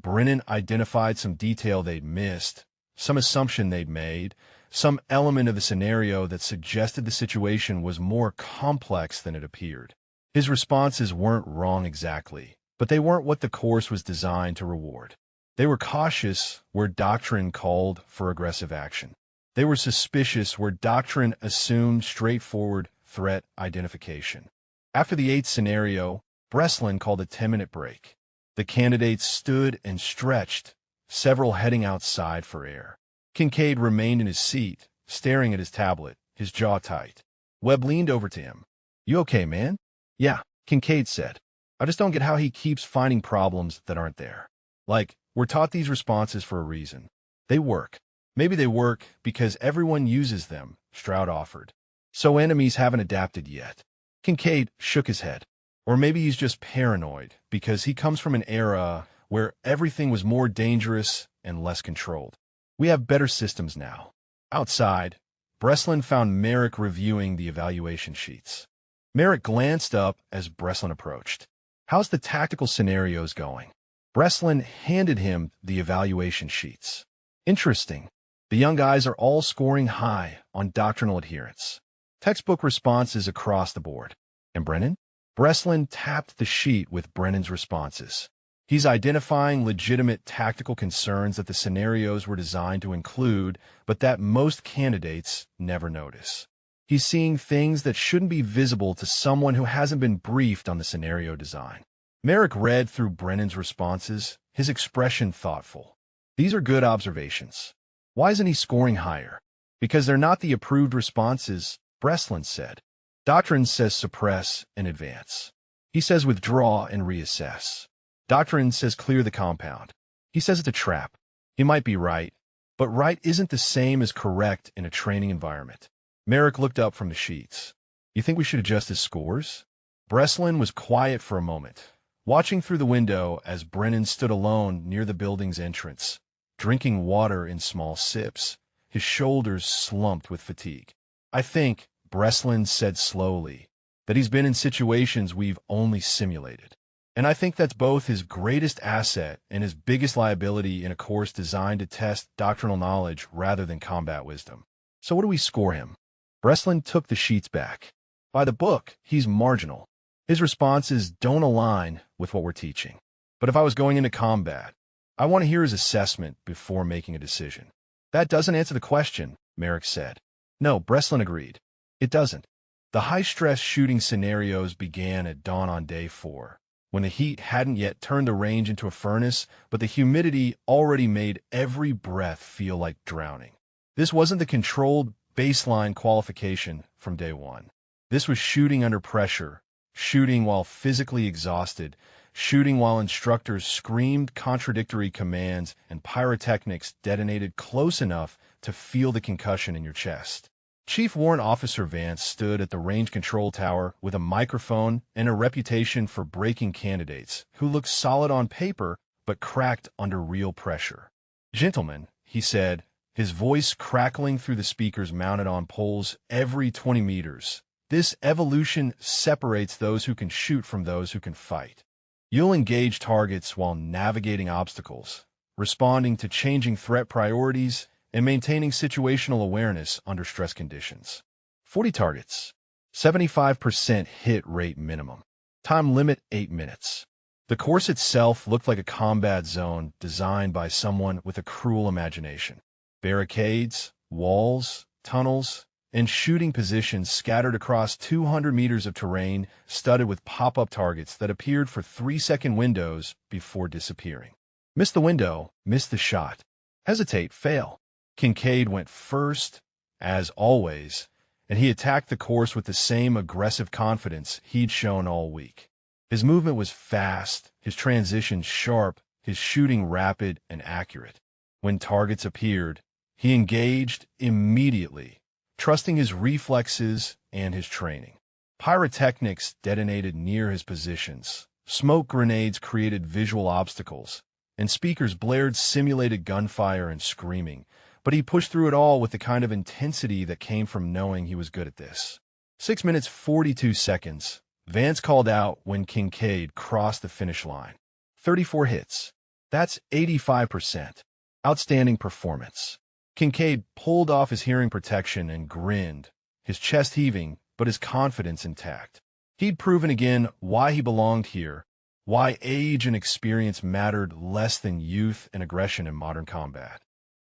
Brennan identified some detail they'd missed, some assumption they'd made, some element of the scenario that suggested the situation was more complex than it appeared. His responses weren't wrong exactly, but they weren't what the course was designed to reward. They were cautious where doctrine called for aggressive action. They were suspicious where doctrine assumed straightforward threat identification. After the 8th scenario, Breslin called a 10-minute break. The candidates stood and stretched, several heading outside for air. Kincaid remained in his seat, staring at his tablet, his jaw tight. Webb leaned over to him. "You okay, man?" "Yeah," Kincaid said. "I just don't get how he keeps finding problems that aren't there. Like, we're taught these responses for a reason. They work. Maybe they work because everyone uses them," Stroud offered. "So enemies haven't adapted yet." Kincaid shook his head. "Or maybe he's just paranoid because he comes from an era where everything was more dangerous and less controlled. We have better systems now." Outside, Breslin found Merrick reviewing the evaluation sheets. Merrick glanced up as Breslin approached. "How's the tactical scenarios going?" Breslin handed him the evaluation sheets. "Interesting. The young guys are all scoring high on doctrinal adherence. Textbook responses across the board. And Brennan?" Breslin tapped the sheet with Brennan's responses. "He's identifying legitimate tactical concerns that the scenarios were designed to include, but that most candidates never notice. He's seeing things that shouldn't be visible to someone who hasn't been briefed on the scenario design." Merrick read through Brennan's responses, his expression thoughtful. "These are good observations. Why isn't he scoring higher?" "Because they're not the approved responses," Breslin said. "Doctrine says suppress and advance. He says withdraw and reassess. Doctrine says clear the compound. He says it's a trap. He might be right, but right isn't the same as correct in a training environment." Merrick looked up from the sheets. "You think we should adjust his scores?" Breslin was quiet for a moment, watching through the window as Brennan stood alone near the building's entrance, drinking water in small sips, his shoulders slumped with fatigue. "I think," Breslin said slowly, "that he's been in situations we've only simulated. And I think that's both his greatest asset and his biggest liability in a course designed to test doctrinal knowledge rather than combat wisdom. So what do we score him?" Breslin took the sheets back. "By the book, he's marginal. His responses don't align with what we're teaching. But if I was going into combat, I want to hear his assessment before making a decision." "That doesn't answer the question," Merrick said. "No," Breslin agreed. "It doesn't." The high-stress shooting scenarios began at dawn on day 4, when the heat hadn't yet turned the range into a furnace, but the humidity already made every breath feel like drowning. This wasn't the controlled baseline qualification from day 1. This was shooting under pressure, shooting while physically exhausted, shooting while instructors screamed contradictory commands and pyrotechnics detonated close enough to feel the concussion in your chest. Chief Warrant Officer Vance stood at the range control tower with a microphone and a reputation for breaking candidates who looked solid on paper but cracked under real pressure. "Gentlemen," he said, his voice crackling through the speakers mounted on poles every 20 meters, "this evolution separates those who can shoot from those who can fight. You'll engage targets while navigating obstacles, responding to changing threat priorities, and maintaining situational awareness under stress conditions. 40 targets. 75% hit rate minimum. Time limit 8 minutes. The course itself looked like a combat zone designed by someone with a cruel imagination. Barricades, walls, tunnels, and shooting positions scattered across 200 meters of terrain studded with pop-up targets that appeared for 3-second windows before disappearing. Miss the window, miss the shot. Hesitate, fail. Kincaid went first, as always, and he attacked the course with the same aggressive confidence he'd shown all week. His movement was fast, his transitions sharp, his shooting rapid and accurate. When targets appeared, he engaged immediately, trusting his reflexes and his training. Pyrotechnics detonated near his positions. Smoke grenades created visual obstacles, and speakers blared simulated gunfire and screaming, but he pushed through it all with the kind of intensity that came from knowing he was good at this. 6 minutes 42 seconds, Vance called out when Kincaid crossed the finish line. 34 hits. That's 85%. Outstanding performance. Kincaid pulled off his hearing protection and grinned, his chest heaving, but his confidence intact. He'd proven again why he belonged here, why age and experience mattered less than youth and aggression in modern combat.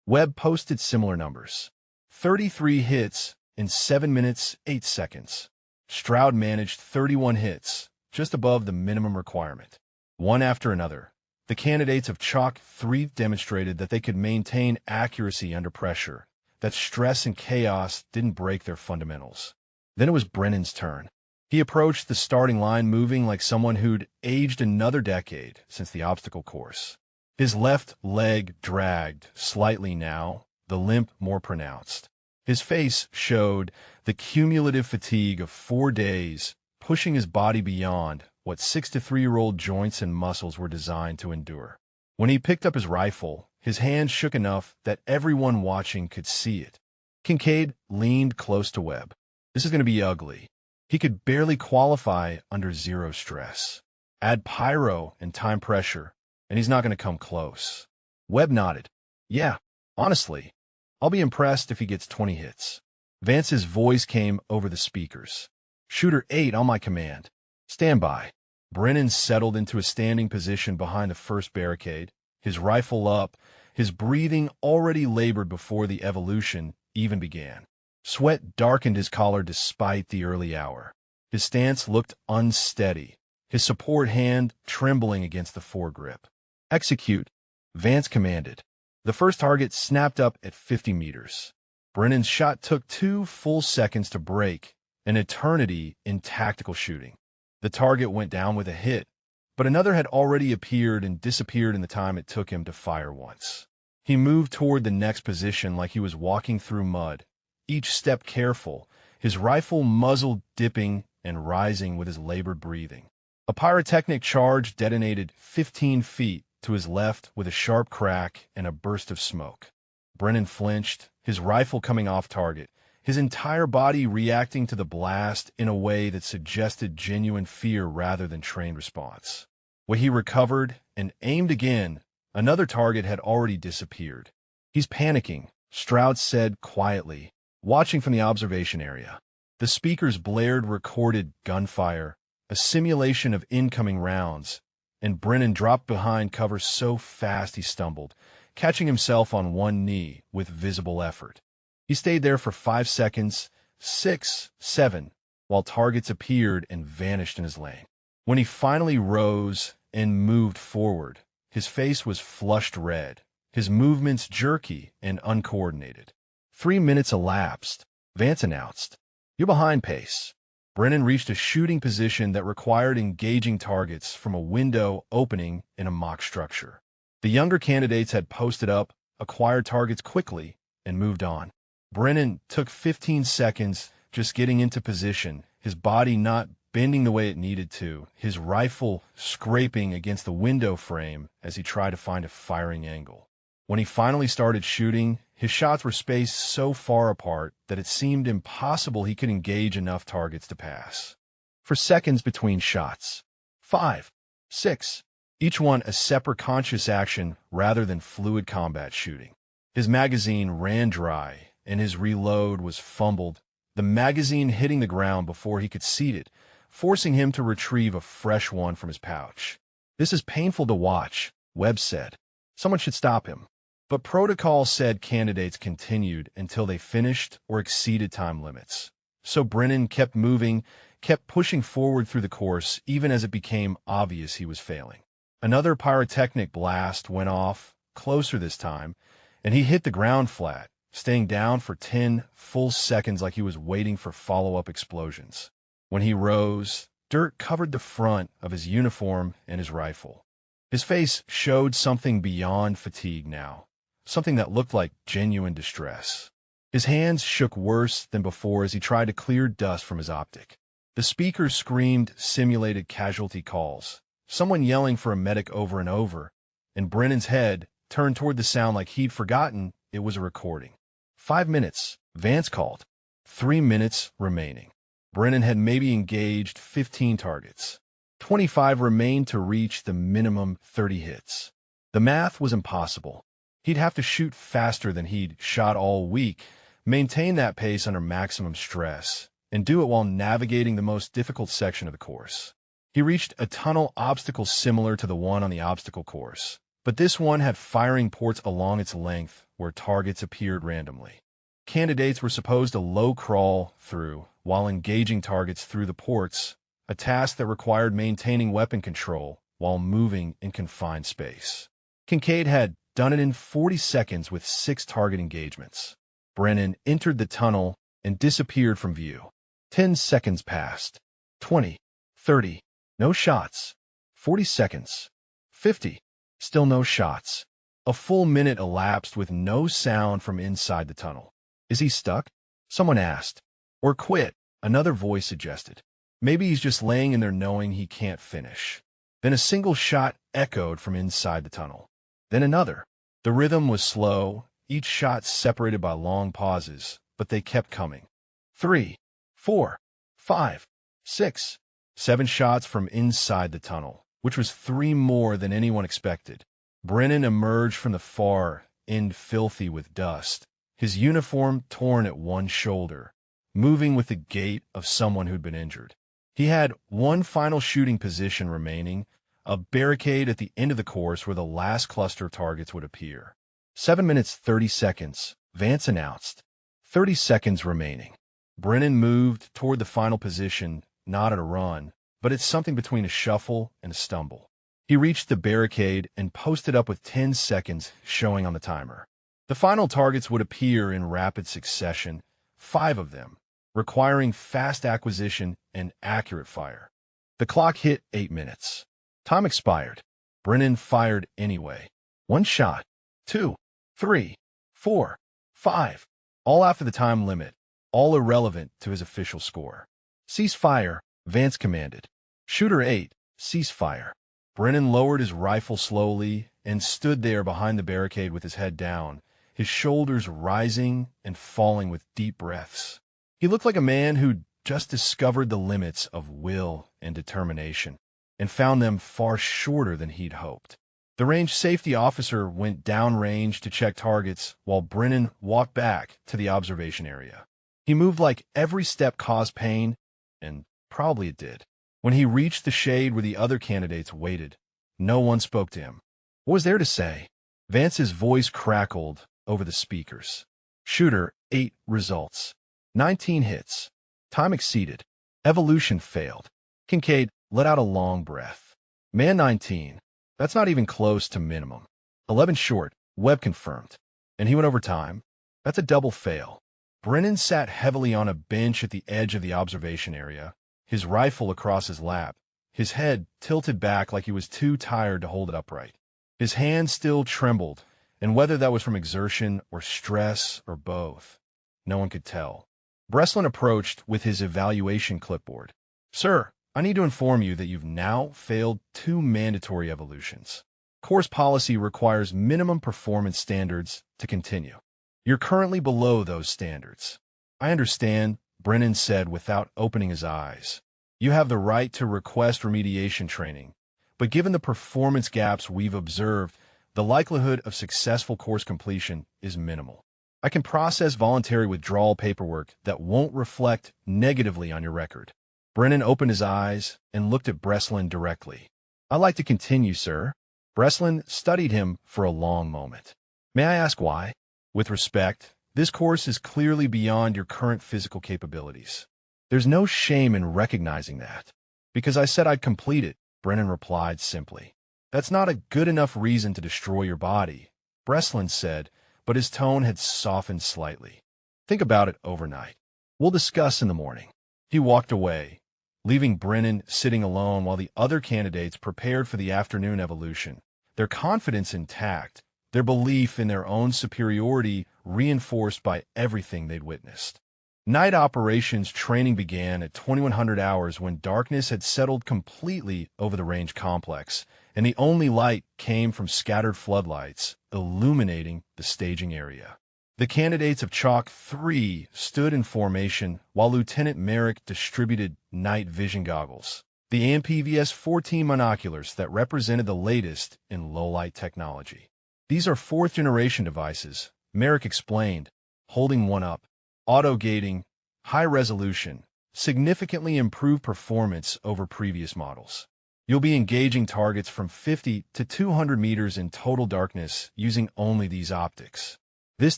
Webb posted similar numbers. 33 hits in 7 minutes 8 seconds. Stroud managed 31 hits, just above the minimum requirement. One after another, the candidates of Chalk 3 demonstrated that they could maintain accuracy under pressure, that stress and chaos didn't break their fundamentals. Then it was Brennan's turn. He approached the starting line moving like someone who'd aged another decade since the obstacle course. His left leg dragged slightly now, the limp more pronounced. His face showed the cumulative fatigue of 4 days, pushing his body beyond what 6 to 3-year-old joints and muscles were designed to endure. When he picked up his rifle, his hand shook enough that everyone watching could see it. Kincaid leaned close to Webb. This is going to be ugly. He could barely qualify under zero stress. Add pyro and time pressure, and he's not going to come close. Webb nodded. Yeah, honestly, I'll be impressed if he gets 20 hits. Vance's voice came over the speakers. Shooter 8 on my command. Stand by. Brennan settled into a standing position behind the first barricade, his rifle up, his breathing already labored before the evolution even began. Sweat darkened his collar despite the early hour. His stance looked unsteady, his support hand trembling against the foregrip. Execute, Vance commanded. The first target snapped up at 50 meters. Brennan's shot took 2 full seconds to break, an eternity in tactical shooting. The target went down with a hit, but another had already appeared and disappeared in the time it took him to fire once. He moved toward the next position like he was walking through mud, each step careful, his rifle muzzle dipping and rising with his labored breathing. A pyrotechnic charge detonated 15 feet to his left with a sharp crack and a burst of smoke. Brennan flinched, his rifle coming off target, his entire body reacting to the blast in a way that suggested genuine fear rather than trained response. When he recovered and aimed again, another target had already disappeared. He's panicking, Stroud said quietly, watching from the observation area. The speakers blared recorded gunfire, a simulation of incoming rounds, and Brennan dropped behind cover so fast he stumbled, catching himself on one knee with visible effort. He stayed there for 5 seconds, 6, 7, while targets appeared and vanished in his lane. When he finally rose and moved forward, his face was flushed red, his movements jerky and uncoordinated. 3 minutes elapsed. Vance announced, "You're behind pace." Brennan reached a shooting position that required engaging targets from a window opening in a mock structure. The younger candidates had posted up, acquired targets quickly, and moved on. Brennan took 15 seconds just getting into position, his body not bending the way it needed to, his rifle scraping against the window frame as he tried to find a firing angle. When he finally started shooting, his shots were spaced so far apart that it seemed impossible he could engage enough targets to pass. For seconds between shots, 5, 6, each one a separate conscious action rather than fluid combat shooting. His magazine ran dry, and his reload was fumbled, the magazine hitting the ground before he could seat it, forcing him to retrieve a fresh one from his pouch. "This is painful to watch," Webb said. "Someone should stop him." But protocol said candidates continued until they finished or exceeded time limits. So Brennan kept moving, kept pushing forward through the course, even as it became obvious he was failing. Another pyrotechnic blast went off, closer this time, and he hit the ground flat, staying down for 10 full seconds like he was waiting for follow-up explosions. When he rose, Dirt covered the front of his uniform and his rifle. His face showed something beyond fatigue now, something that looked like genuine distress. His hands shook worse than before as he tried to clear dust from his optic. The speakers screamed simulated casualty calls, someone yelling for a medic over and over, and Brennan's head turned toward the sound like he'd forgotten it was a recording. 5 minutes, Vance called. 3 minutes remaining. Brennan had maybe engaged 15 targets. 25 remained to reach the minimum 30 hits. The math was impossible. He'd have to shoot faster than he'd shot all week, maintain that pace under maximum stress, and do it while navigating the most difficult section of the course. He reached a tunnel obstacle similar to the one on the obstacle course, but this one had firing ports along its length where targets appeared randomly. Candidates were supposed to low crawl through while engaging targets through the ports, a task that required maintaining weapon control while moving in confined space. Kincaid had done it in 40 seconds with 6 target engagements. Brennan entered the tunnel and disappeared from view. 10 seconds passed. 20, 30, no shots. 40 seconds. 50, still no shots. A full minute elapsed with no sound from inside the tunnel. Is he stuck? Someone asked. Or quit, another voice suggested. Maybe he's just laying in there knowing he can't finish. Then a single shot echoed from inside the tunnel. Then another. The rhythm was slow, each shot separated by long pauses, but they kept coming. 3, 4, 5, 6, 7 shots from inside the tunnel, which was 3 more than anyone expected. Brennan emerged from the far end filthy with dust, his uniform torn at one shoulder, moving with the gait of someone who'd been injured. He had one final shooting position remaining, a barricade at the end of the course where the last cluster of targets would appear. 7 minutes 30 seconds, Vance announced. 30 seconds remaining. Brennan moved toward the final position, not at a run, but at something between a shuffle and a stumble. He reached the barricade and posted up with 10 seconds showing on the timer. The final targets would appear in rapid succession, 5 of them, requiring fast acquisition and accurate fire. The clock hit 8 minutes. Time expired. Brennan fired anyway. 1 shot, 2, 3, 4, 5, all after the time limit, all irrelevant to his official score. Cease fire, Vance commanded. Shooter 8, cease fire. Brennan lowered his rifle slowly and stood there behind the barricade with his head down, his shoulders rising and falling with deep breaths. He looked like a man who'd just discovered the limits of will and determination, and found them far shorter than he'd hoped. The range safety officer went downrange to check targets while Brennan walked back to the observation area. He moved like every step caused pain, and probably it did. When he reached the shade where the other candidates waited, no one spoke to him. What was there to say? Vance's voice crackled over the speakers. Shooter 8 results. 19 hits. Time exceeded. Evolution failed. Kincaid let out a long breath. Man 19. That's not even close to minimum. 11 short. Webb confirmed. And he went over time. That's a double fail. Brennan sat heavily on a bench at the edge of the observation area, his rifle across his lap, his head tilted back like he was too tired to hold it upright. His hands still trembled, and whether that was from exertion or stress or both, no one could tell. Breslin approached with his evaluation clipboard. Sir, I need to inform you that you've now failed 2 mandatory evolutions. Course policy requires minimum performance standards to continue. You're currently below those standards. I understand, Brennan said without opening his eyes. You have the right to request remediation training, but given the performance gaps we've observed, the likelihood of successful course completion is minimal. I can process voluntary withdrawal paperwork that won't reflect negatively on your record. Brennan opened his eyes and looked at Breslin directly. I'd like to continue, sir. Breslin studied him for a long moment. May I ask why? With respect, this course is clearly beyond your current physical capabilities. There's no shame in recognizing that. Because I said I'd complete it, Brennan replied simply. That's not a good enough reason to destroy your body, Breslin said, but his tone had softened slightly. Think about it overnight. We'll discuss in the morning. He walked away, leaving Brennan sitting alone while the other candidates prepared for the afternoon evolution, their confidence intact, their belief in their own superiority reinforced by everything they'd witnessed. Night operations training began at 2100 hours when darkness had settled completely over the range complex, and the only light came from scattered floodlights illuminating the staging area. The candidates of Chalk 3 stood in formation while Lieutenant Merrick distributed night vision goggles, the AMPVS-14 monoculars that represented the latest in low-light technology. These are fourth-generation devices, Merrick explained, holding one up. Auto-gating, high resolution, significantly improved performance over previous models. You'll be engaging targets from 50 to 200 meters in total darkness using only these optics. This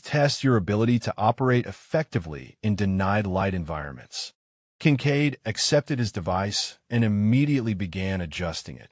tests your ability to operate effectively in denied light environments. Kincaid accepted his device and immediately began adjusting it,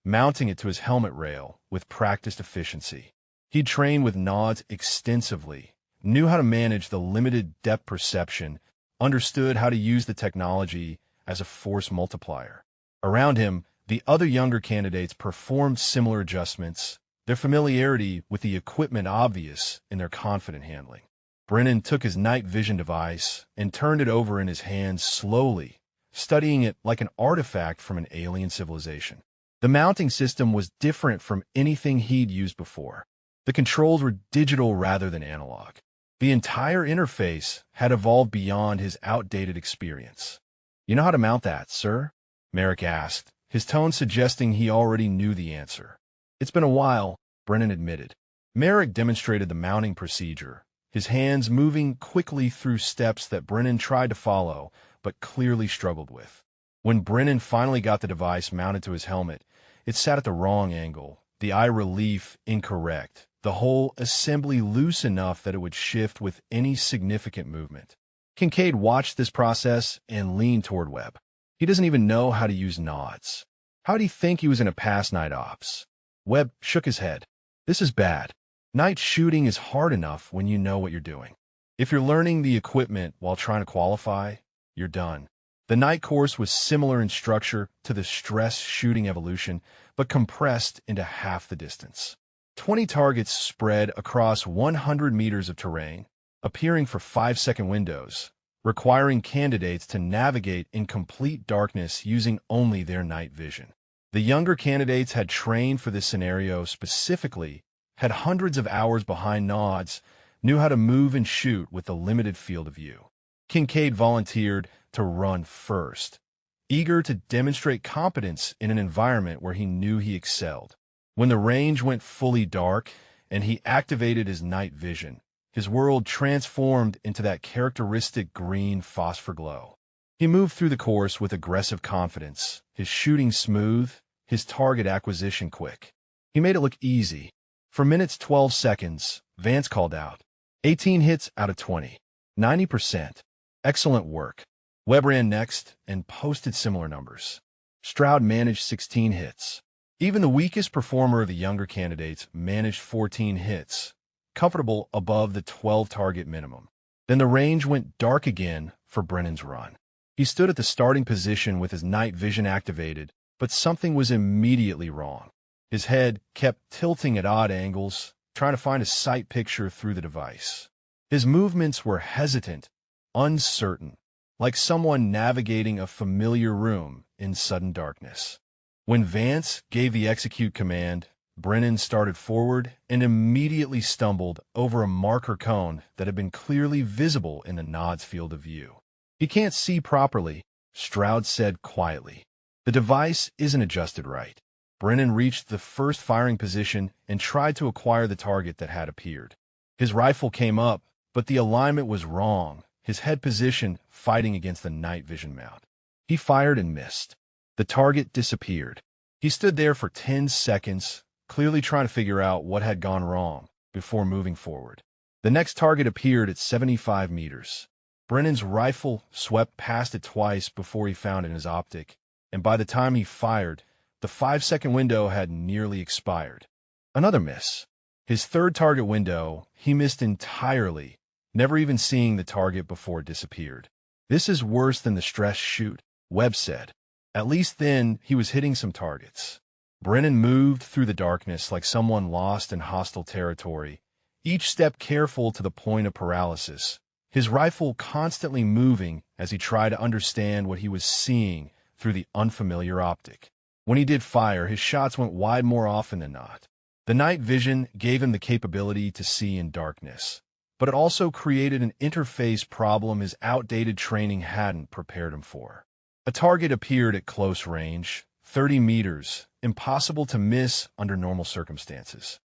mounting it to his helmet rail with practiced efficiency. He trained with nods extensively, knew how to manage the limited depth perception, understood how to use the technology as a force multiplier. Around him, the other younger candidates performed similar adjustments, their familiarity with the equipment obvious in their confident handling. Brennan took his night vision device and turned it over in his hands slowly, studying it like an artifact from an alien civilization. The mounting system was different from anything he'd used before. The controls were digital rather than analog. The entire interface had evolved beyond his outdated experience. "You know how to mount that, sir?" Merrick asked, his tone suggesting he already knew the answer. "It's been a while," Brennan admitted. Merrick demonstrated the mounting procedure, his hands moving quickly through steps that Brennan tried to follow, but clearly struggled with. When Brennan finally got the device mounted to his helmet, it sat at the wrong angle, the eye relief incorrect, the whole assembly loose enough that it would shift with any significant movement. Kincaid watched this process and leaned toward Webb. He doesn't even know how to use nods. How'd he think he was in a past night ops? Webb shook his head. "This is bad. Night shooting is hard enough when you know what you're doing. If you're learning the equipment while trying to qualify, you're done." The night course was similar in structure to the stress shooting evolution, but compressed into half the distance. 20 targets spread across 100 meters of terrain, appearing for 5-second windows, requiring candidates to navigate in complete darkness using only their night vision. The younger candidates had trained for this scenario specifically, had hundreds of hours behind nods, knew how to move and shoot with a limited field of view. Kincaid volunteered to run first, eager to demonstrate competence in an environment where he knew he excelled. When the range went fully dark and he activated his night vision, his world transformed into that characteristic green phosphor glow. He moved through the course with aggressive confidence, his shooting smooth, his target acquisition quick. He made it look easy. For minutes 12 seconds, Vance called out, 18 hits out of 20, 90%. Excellent work. Webb ran next and posted similar numbers. Stroud managed 16 hits. Even the weakest performer of the younger candidates managed 14 hits, comfortable above the 12-target minimum. Then the range went dark again for Brennan's run. He stood at the starting position with his night vision activated, but something was immediately wrong. His head kept tilting at odd angles, trying to find a sight picture through the device. His movements were hesitant, uncertain, like someone navigating a familiar room in sudden darkness. When Vance gave the execute command, Brennan started forward and immediately stumbled over a marker cone that had been clearly visible in the nod's field of view. "He can't see properly," Stroud said quietly. "The device isn't adjusted right." Brennan reached the first firing position and tried to acquire the target that had appeared. His rifle came up, but the alignment was wrong, his head position fighting against the night vision mount. He fired and missed. The target disappeared. He stood there for 10 seconds, clearly trying to figure out what had gone wrong, before moving forward. The next target appeared at 75 meters. Brennan's rifle swept past it twice before he found it in his optic, and by the time he fired, the 5-second window had nearly expired. Another miss. His third target window, he missed entirely, never even seeing the target before it disappeared. "This is worse than the stress shoot," Webb said. At least then, he was hitting some targets. Brennan moved through the darkness like someone lost in hostile territory, each step careful to the point of paralysis, his rifle constantly moving as he tried to understand what he was seeing through the unfamiliar optic. When he did fire, his shots went wide more often than not. The night vision gave him the capability to see in darkness, but it also created an interface problem his outdated training hadn't prepared him for. A target appeared at close range, 30 meters, impossible to miss under normal circumstances.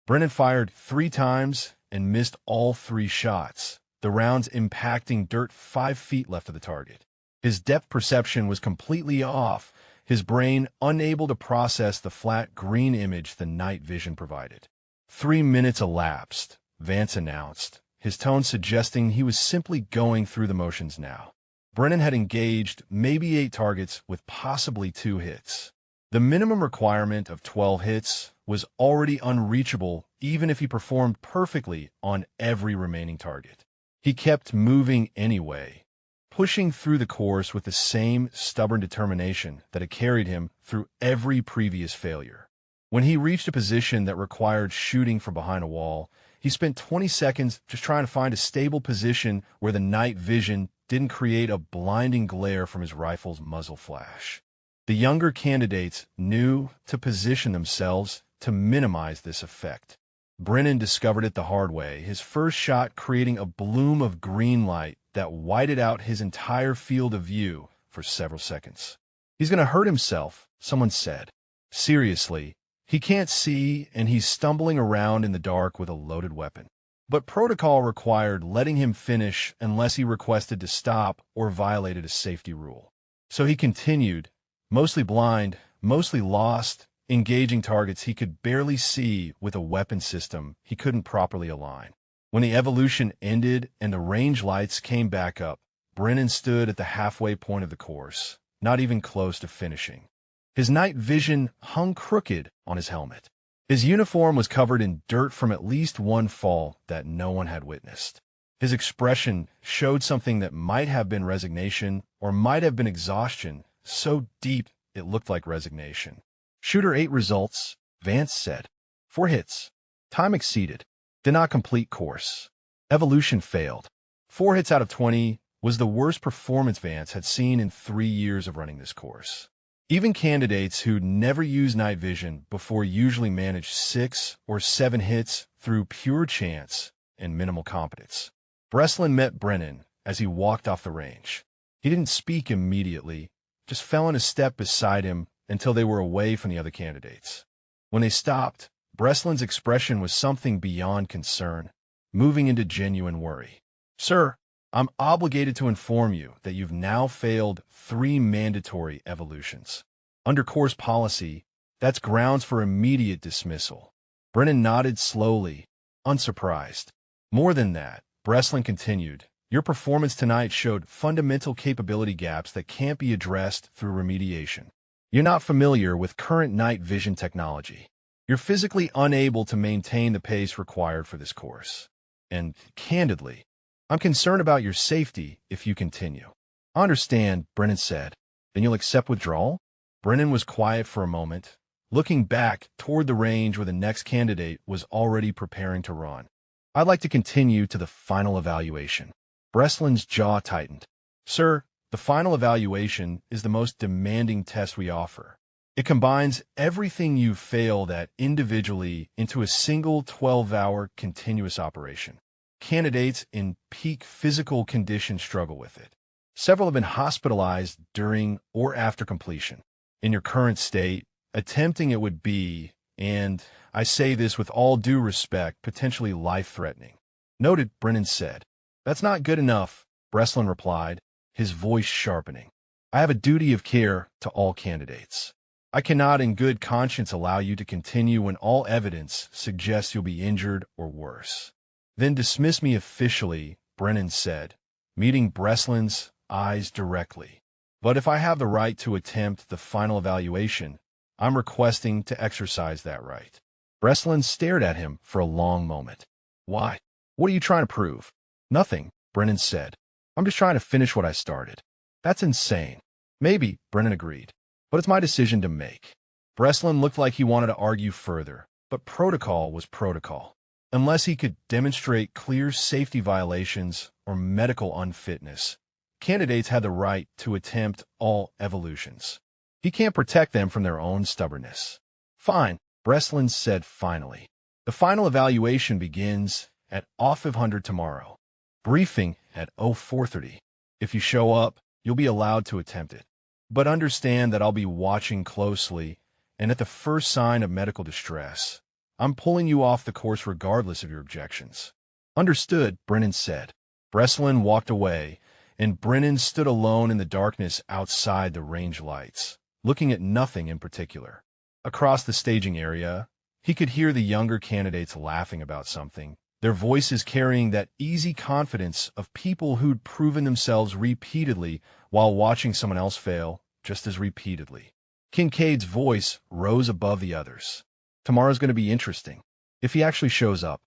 Brennan fired 3 times and missed all 3 shots, the rounds impacting dirt 5 feet left of the target. His depth perception was completely off, his brain unable to process the flat green image the night vision provided. 3 minutes elapsed, Vance announced, his tone suggesting he was simply going through the motions now. Brennan had engaged maybe 8 targets with possibly 2 hits. The minimum requirement of 12 hits was already unreachable even if he performed perfectly on every remaining target. He kept moving anyway, pushing through the course with the same stubborn determination that had carried him through every previous failure. When he reached a position that required shooting from behind a wall, he spent 20 seconds just trying to find a stable position where the night vision didn't create a blinding glare from his rifle's muzzle flash. The younger candidates knew to position themselves to minimize this effect. Brennan discovered it the hard way, his first shot creating a bloom of green light that whited out his entire field of view for several seconds. "He's going to hurt himself," someone said. "Seriously, he can't see and he's stumbling around in the dark with a loaded weapon." But protocol required letting him finish unless he requested to stop or violated a safety rule. So he continued, mostly blind, mostly lost, engaging targets he could barely see with a weapon system he couldn't properly align. When the evolution ended and the range lights came back up, Brennan stood at the halfway point of the course, not even close to finishing. His night vision hung crooked on his helmet. His uniform was covered in dirt from at least one fall that no one had witnessed. His expression showed something that might have been resignation or might have been exhaustion, so deep it looked like resignation. "Shooter 8 results," Vance said. 4 hits. Time exceeded. Did not complete course. Evolution failed. 4 hits out of 20 was the worst performance Vance had seen in 3 years of running this course. Even candidates who'd never used night vision before usually managed 6 or 7 hits through pure chance and minimal competence. Breslin met Brennan as he walked off the range. He didn't speak immediately, just fell in a step beside him until they were away from the other candidates. When they stopped, Breslin's expression was something beyond concern, moving into genuine worry. "Sir, I'm obligated to inform you that you've now failed 3 mandatory evolutions. Under course policy, that's grounds for immediate dismissal." Brennan nodded slowly, unsurprised. "More than that," Breslin continued, "your performance tonight showed fundamental capability gaps that can't be addressed through remediation. You're not familiar with current night vision technology. You're physically unable to maintain the pace required for this course. And, candidly, I'm concerned about your safety if you continue." "I understand," Brennan said. "Then you'll accept withdrawal?" Brennan was quiet for a moment, looking back toward the range where the next candidate was already preparing to run. "I'd like to continue to the final evaluation." Breslin's jaw tightened. "Sir, the final evaluation is the most demanding test we offer. It combines everything you've failed at individually into a single 12-hour continuous operation. Candidates in peak physical condition struggle with it. Several have been hospitalized during or after completion. In your current state, attempting it would be, and I say this with all due respect, potentially life-threatening." "Noted," Brennan said. "That's not good enough," Breslin replied, his voice sharpening. "I have a duty of care to all candidates. I cannot in good conscience allow you to continue when all evidence suggests you'll be injured or worse." "Then dismiss me officially," Brennan said, meeting Breslin's eyes directly. "But if I have the right to attempt the final evaluation, I'm requesting to exercise that right." Breslin stared at him for a long moment. "Why? What are you trying to prove?" "Nothing," Brennan said. "I'm just trying to finish what I started." "That's insane." "Maybe," Brennan agreed. but it's my decision to make. Breslin looked like he wanted to argue further, but protocol was protocol. Unless he could demonstrate clear safety violations or medical unfitness, candidates had the right to attempt all evolutions. He can't protect them from their own stubbornness. Fine, Breslin said finally. The final evaluation begins at 500 tomorrow. Briefing at 0430. If you show up, you'll be allowed to attempt it. But understand that I'll be watching closely, and at the first sign of medical distress, I'm pulling you off the course regardless of your objections. Understood, Brennan said. Breslin walked away, and Brennan stood alone in the darkness outside the range lights, looking at nothing in particular. Across the staging area, he could hear the younger candidates laughing about something, their voices carrying that easy confidence of people who'd proven themselves repeatedly while watching someone else fail just as repeatedly. Kincaid's voice rose above the others. Tomorrow's going to be interesting. If he actually shows up.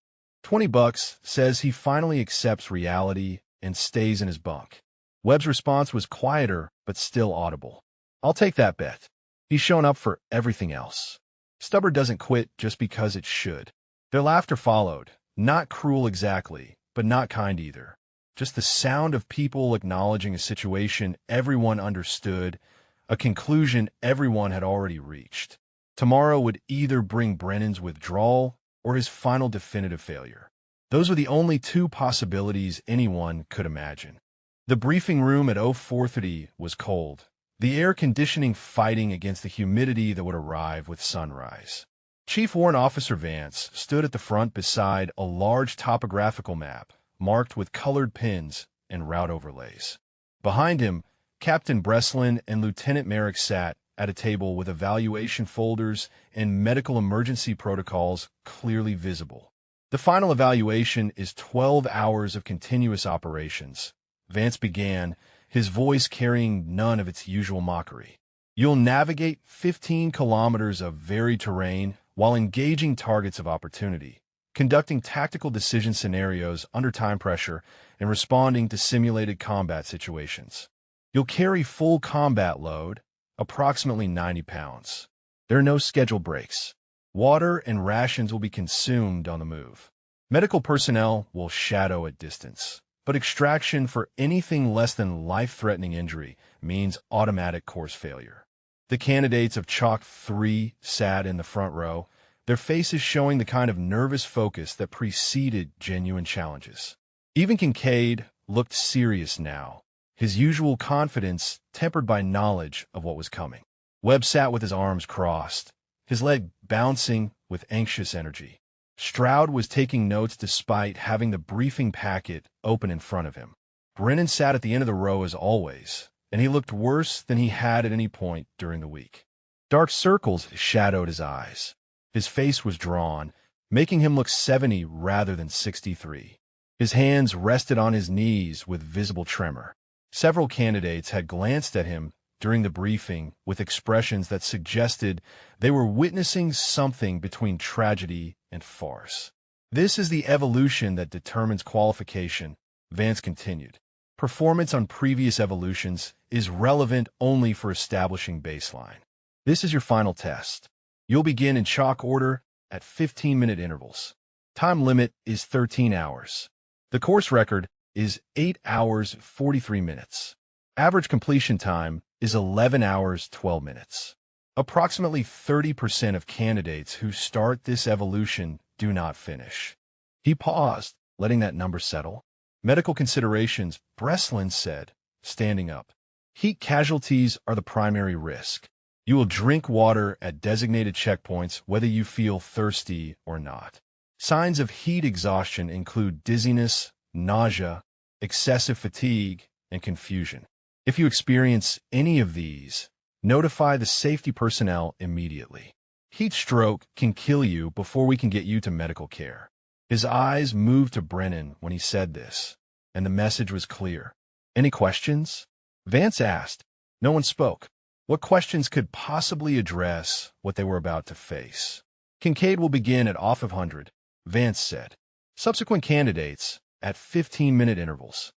$20 says he finally accepts reality and stays in his bunk. Webb's response was quieter, but still audible. I'll take that bet. He's shown up for everything else. Stubborn doesn't quit just because it should. Their laughter followed. Not cruel exactly, but not kind either. Just the sound of people acknowledging a situation everyone understood, a conclusion everyone had already reached. Tomorrow would either bring Brennan's withdrawal or his final definitive failure. Those were the only two possibilities anyone could imagine. The briefing room at 0430 was cold, the air conditioning fighting against the humidity that would arrive with sunrise. Chief Warrant Officer Vance stood at the front beside a large topographical map marked with colored pins and route overlays. Behind him, Captain Breslin and Lieutenant Merrick sat at a table with evaluation folders and medical emergency protocols clearly visible. The final evaluation is 12 hours of continuous operations. Vance began, his voice carrying none of its usual mockery. You'll navigate 15 kilometers of varied terrain while engaging targets of opportunity, conducting tactical decision scenarios under time pressure, and responding to simulated combat situations. You'll carry full combat load, approximately 90 pounds. There are no scheduled breaks. Water and rations will be consumed on the move. Medical personnel will shadow at distance, but extraction for anything less than life-threatening injury means automatic course failure. The candidates of Chalk 3 sat in the front row, their faces showing the kind of nervous focus that preceded genuine challenges. Even Kincaid looked serious now, his usual confidence tempered by knowledge of what was coming. Webb sat with his arms crossed, his leg bouncing with anxious energy. Stroud was taking notes despite having the briefing packet open in front of him. Brennan sat at the end of the row as always, and he looked worse than he had at any point during the week. Dark circles shadowed his eyes. His face was drawn, making him look 70 rather than 63. His hands rested on his knees with visible tremor. Several candidates had glanced at him during the briefing with expressions that suggested they were witnessing something between tragedy and farce. This is the evolution that determines qualification, Vance continued. Performance on previous evolutions is relevant only for establishing baseline. This is your final test. You'll begin in chalk order at 15-minute intervals. Time limit is 13 hours. The course record is 8 hours 43 minutes. Average completion time is 11 hours 12 minutes. Approximately 30% of candidates who start this evolution do not finish. He paused, letting that number settle. Medical considerations, Breslin said, standing up. Heat casualties are the primary risk. You will drink water at designated checkpoints whether you feel thirsty or not. Signs of heat exhaustion include dizziness, nausea, excessive fatigue, and confusion. If you experience any of these, notify the safety personnel immediately. Heat stroke can kill you before we can get you to medical care. His eyes moved to Brennan when he said this, and the message was clear. Any questions? Vance asked. No one spoke. What questions could possibly address what they were about to face? Kincaid will begin at 500, Vance said. Subsequent candidates at 15-minute intervals.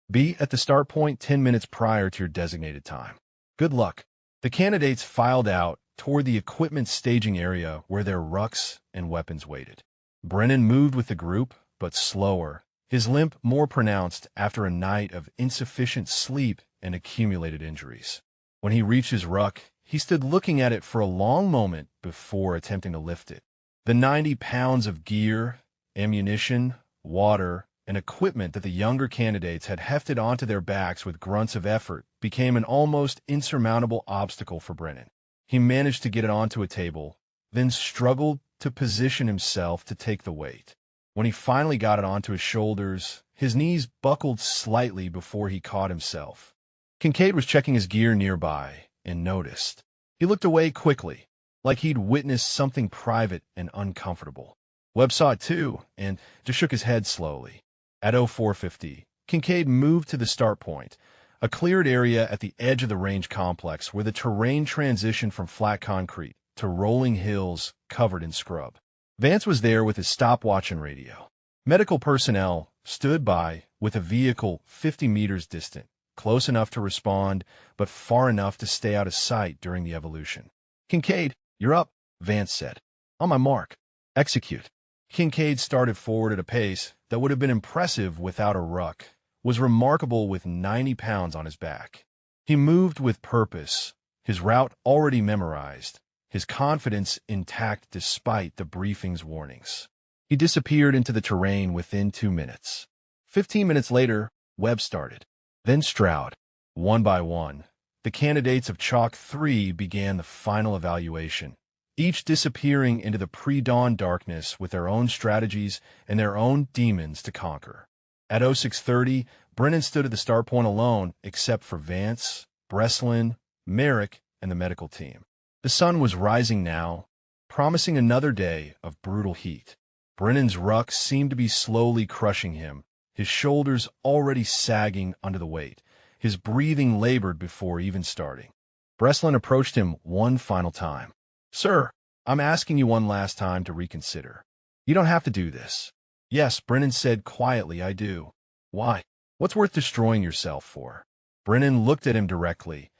Be at the start point 10 minutes prior to your designated time. Good luck. The candidates filed out toward the equipment staging area where their rucks and weapons waited. Brennan moved with the group, but slower, his limp more pronounced after a night of insufficient sleep and accumulated injuries. When he reached his ruck, he stood looking at it for a long moment before attempting to lift it. The 90 pounds of gear, ammunition, water, and equipment that the younger candidates had hefted onto their backs with grunts of effort became an almost insurmountable obstacle for Brennan. He managed to get it onto a table, then struggled to position himself to take the weight. When he finally got it onto his shoulders, his knees buckled slightly before he caught himself. Kincaid was checking his gear nearby and noticed. He looked away quickly, like he'd witnessed something private and uncomfortable. Webb saw it too, and just shook his head slowly. At 0450, Kincaid moved to the start point, a cleared area at the edge of the range complex where the terrain transitioned from flat concrete to rolling hills covered in scrub. Vance was there with his stopwatch and radio. Medical personnel stood by with a vehicle 50 meters distant, close enough to respond, but far enough to stay out of sight during the evolution. "Kincaid, you're up," Vance said. "On my mark. Execute." Kincaid started forward at a pace that would have been impressive without a ruck, was remarkable with 90 pounds on his back. He moved with purpose, his route already memorized, his confidence intact despite the briefing's warnings. He disappeared into the terrain within 2 minutes. 15 minutes later, Webb started. Then Stroud. One by one, the candidates of Chalk 3 began the final evaluation, each disappearing into the pre-dawn darkness with their own strategies and their own demons to conquer. At 0630, Brennan stood at the start point alone except for Vance, Breslin, Merrick, and the medical team. The sun was rising now, promising another day of brutal heat. Brennan's ruck seemed to be slowly crushing him, his shoulders already sagging under the weight. His breathing labored before even starting. Breslin approached him one final time. "Sir, I'm asking you one last time to reconsider. You don't have to do this." "Yes," Brennan said quietly, "I do." "Why? What's worth destroying yourself for?" Brennan looked at him directly,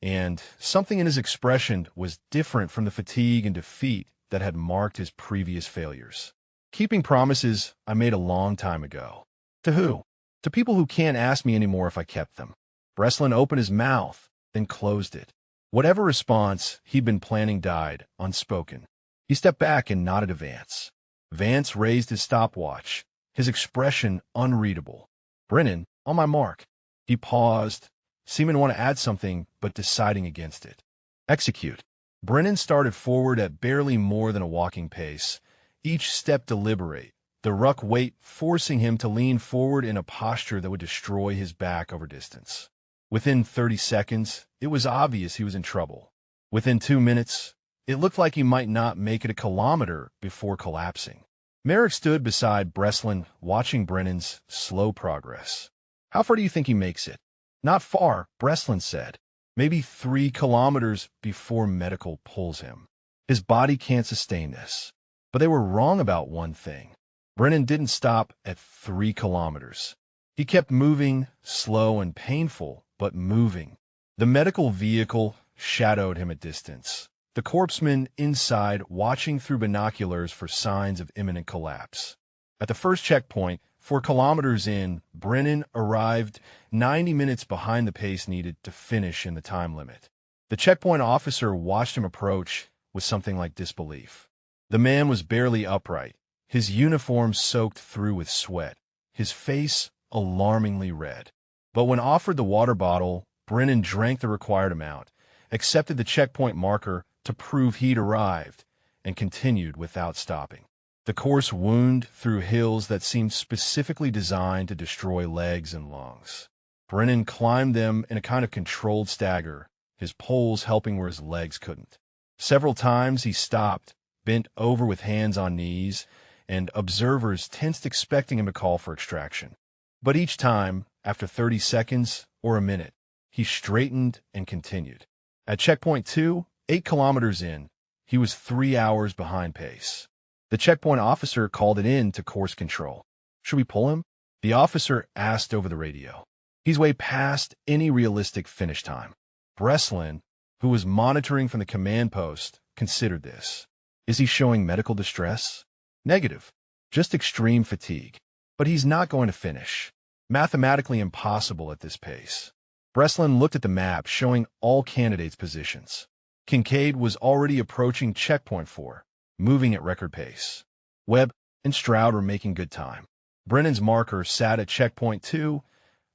and something in his expression was different from the fatigue and defeat that had marked his previous failures. "Keeping promises I made a long time ago." "To who?" "To people who can't ask me anymore if I kept them." Breslin opened his mouth, then closed it. Whatever response he'd been planning died, unspoken. He stepped back and nodded to Vance. Vance raised his stopwatch, his expression unreadable. "Brennan, on my mark." He paused, seeming to want to add something, but deciding against it. "Execute." Brennan started forward at barely more than a walking pace, each step deliberate, the ruck weight forcing him to lean forward in a posture that would destroy his back over distance. Within 30 seconds, it was obvious he was in trouble. Within 2 minutes, it looked like he might not make it a kilometer before collapsing. Merrick stood beside Breslin, watching Brennan's slow progress. "How far do you think he makes it?" "Not far," Breslin said. "Maybe 3 kilometers before medical pulls him. His body can't sustain this." But they were wrong about one thing. Brennan didn't stop at 3 kilometers. He kept moving, slow and painful, but moving. The medical vehicle shadowed him at distance, the corpsman inside watching through binoculars for signs of imminent collapse. At the first checkpoint, 4 kilometers in, Brennan arrived 90 minutes behind the pace needed to finish in the time limit. The checkpoint officer watched him approach with something like disbelief. The man was barely upright, his uniform soaked through with sweat, his face alarmingly red. But when offered the water bottle, Brennan drank the required amount, accepted the checkpoint marker to prove he'd arrived, and continued without stopping. The course wound through hills that seemed specifically designed to destroy legs and lungs. Brennan climbed them in a kind of controlled stagger, his poles helping where his legs couldn't. Several times he stopped, bent over with hands on knees, and observers tensed expecting him to call for extraction. But each time, after 30 seconds or a minute, he straightened and continued. At checkpoint 2, 8 kilometers in, he was 3 hours behind pace. The checkpoint officer called it in to course control. "Should we pull him?" The officer asked over the radio. "He's way past any realistic finish time." Breslin, who was monitoring from the command post, considered this. Is he showing medical distress? Negative. Just extreme fatigue. But he's not going to finish. Mathematically impossible at this pace. Breslin looked at the map showing all candidates' positions. Kincaid was already approaching checkpoint 4, moving at record pace. Webb and Stroud were making good time. Brennan's marker sat at checkpoint 2,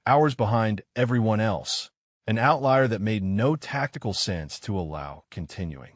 hours behind everyone else, an outlier that made no tactical sense to allow continuing.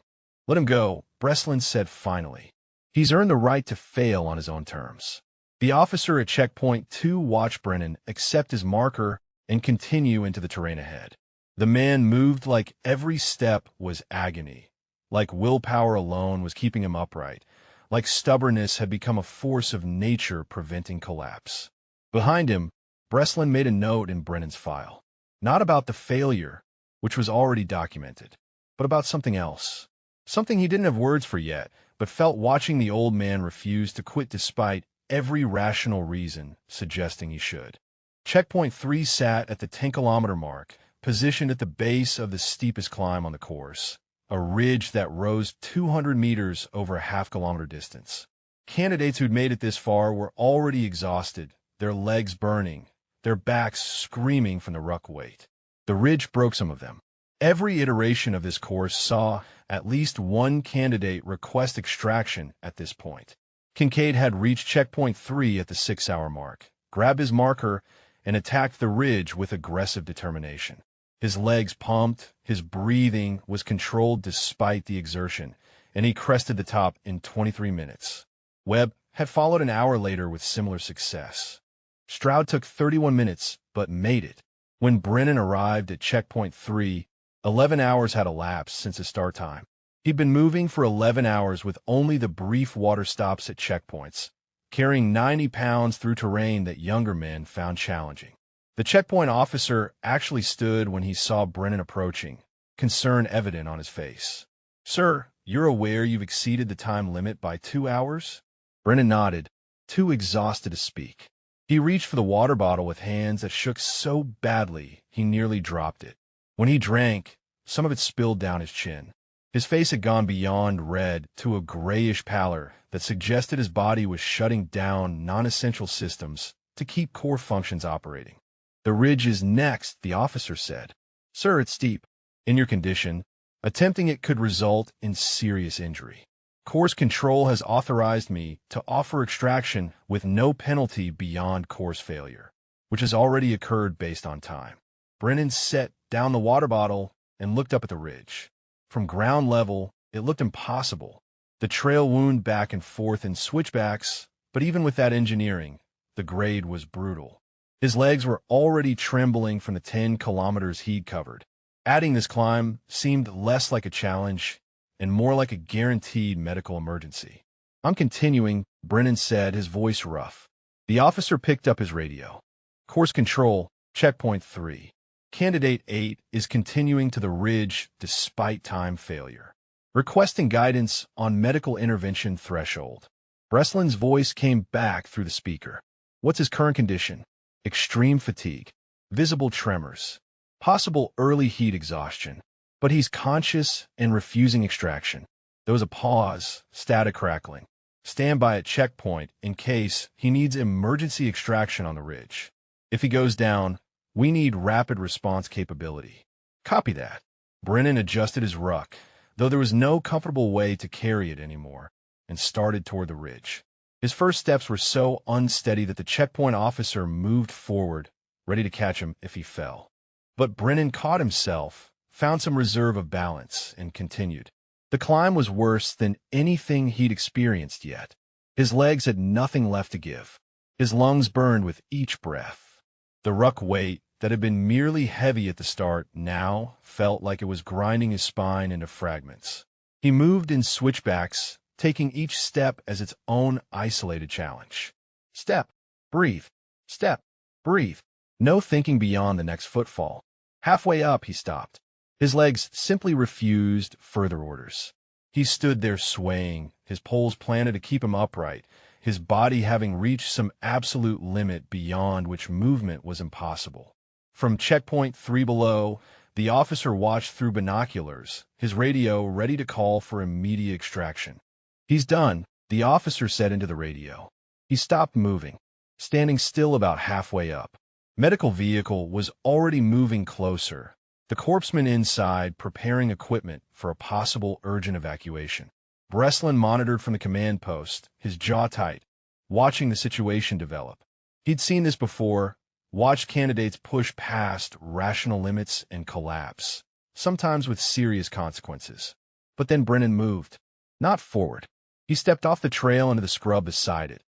Let him go, Breslin said finally. He's earned the right to fail on his own terms. The officer at checkpoint 2 watched Brennan accept his marker and continue into the terrain ahead. The man moved like every step was agony, like willpower alone was keeping him upright, like stubbornness had become a force of nature preventing collapse. Behind him, Breslin made a note in Brennan's file. Not about the failure, which was already documented, but about something else. Something he didn't have words for yet, but felt watching the old man refuse to quit despite every rational reason suggesting he should. Checkpoint 3 sat at the 10-kilometer mark, positioned at the base of the steepest climb on the course, a ridge that rose 200 meters over a half-kilometer distance. Candidates who'd made it this far were already exhausted, their legs burning, their backs screaming from the ruck weight. The ridge broke some of them. Every iteration of this course saw at least one candidate request extraction at this point. Kincaid had reached checkpoint 3 at the 6-hour mark, grabbed his marker, and attacked the ridge with aggressive determination. His legs pumped, his breathing was controlled despite the exertion, and he crested the top in 23 minutes. Webb had followed an hour later with similar success. Stroud took 31 minutes, but made it. When Brennan arrived at checkpoint 3, 11 hours had elapsed since his start time. He'd been moving for 11 hours with only the brief water stops at checkpoints, carrying 90 pounds through terrain that younger men found challenging. The checkpoint officer actually stood when he saw Brennan approaching, concern evident on his face. "Sir, you're aware you've exceeded the time limit by 2 hours?" Brennan nodded, too exhausted to speak. He reached for the water bottle with hands that shook so badly he nearly dropped it. When he drank, some of it spilled down his chin. His face had gone beyond red to a grayish pallor that suggested his body was shutting down non-essential systems to keep core functions operating. "The ridge is next," the officer said. "Sir, it's steep. In your condition, attempting it could result in serious injury. Course control has authorized me to offer extraction with no penalty beyond course failure, which has already occurred based on time." Brennan set down the water bottle and looked up at the ridge. From ground level, it looked impossible. The trail wound back and forth in switchbacks, but even with that engineering, the grade was brutal. His legs were already trembling from the 10 kilometers he'd covered. Adding this climb seemed less like a challenge and more like a guaranteed medical emergency. "I'm continuing," Brennan said, his voice rough. The officer picked up his radio. "Course control, checkpoint 3. Candidate 8 is continuing to the ridge despite time failure. Requesting guidance on medical intervention threshold." Breslin's voice came back through the speaker. "What's his current condition?" "Extreme fatigue. Visible tremors. Possible early heat exhaustion. But he's conscious and refusing extraction." There was a pause, static crackling. "Stand by at checkpoint in case he needs emergency extraction on the ridge. If he goes down, we need rapid response capability." "Copy that." Brennan adjusted his ruck, though there was no comfortable way to carry it anymore, and started toward the ridge. His first steps were so unsteady that the checkpoint officer moved forward, ready to catch him if he fell. But Brennan caught himself, found some reserve of balance, and continued. The climb was worse than anything he'd experienced yet. His legs had nothing left to give. His lungs burned with each breath. The ruck weight that had been merely heavy at the start now felt like it was grinding his spine into fragments. He moved in switchbacks, taking each step as its own isolated challenge. Step, breathe, step, breathe. No thinking beyond the next footfall. Halfway up, he stopped. His legs simply refused further orders. He stood there swaying, his poles planted to keep him upright, his body having reached some absolute limit beyond which movement was impossible. From checkpoint 3 below, The officer watched through binoculars, his radio ready to call for immediate extraction. "He's done," the officer said into the radio. He stopped moving, standing still about halfway up. Medical vehicle was already moving closer, the corpsman inside preparing equipment for a possible urgent evacuation. Breslin monitored from the command post, his jaw tight, watching the situation develop. He'd seen this before, watched candidates push past rational limits and collapse, sometimes with serious consequences. But then Brennan moved. Not forward. He stepped off the trail into the scrub beside it,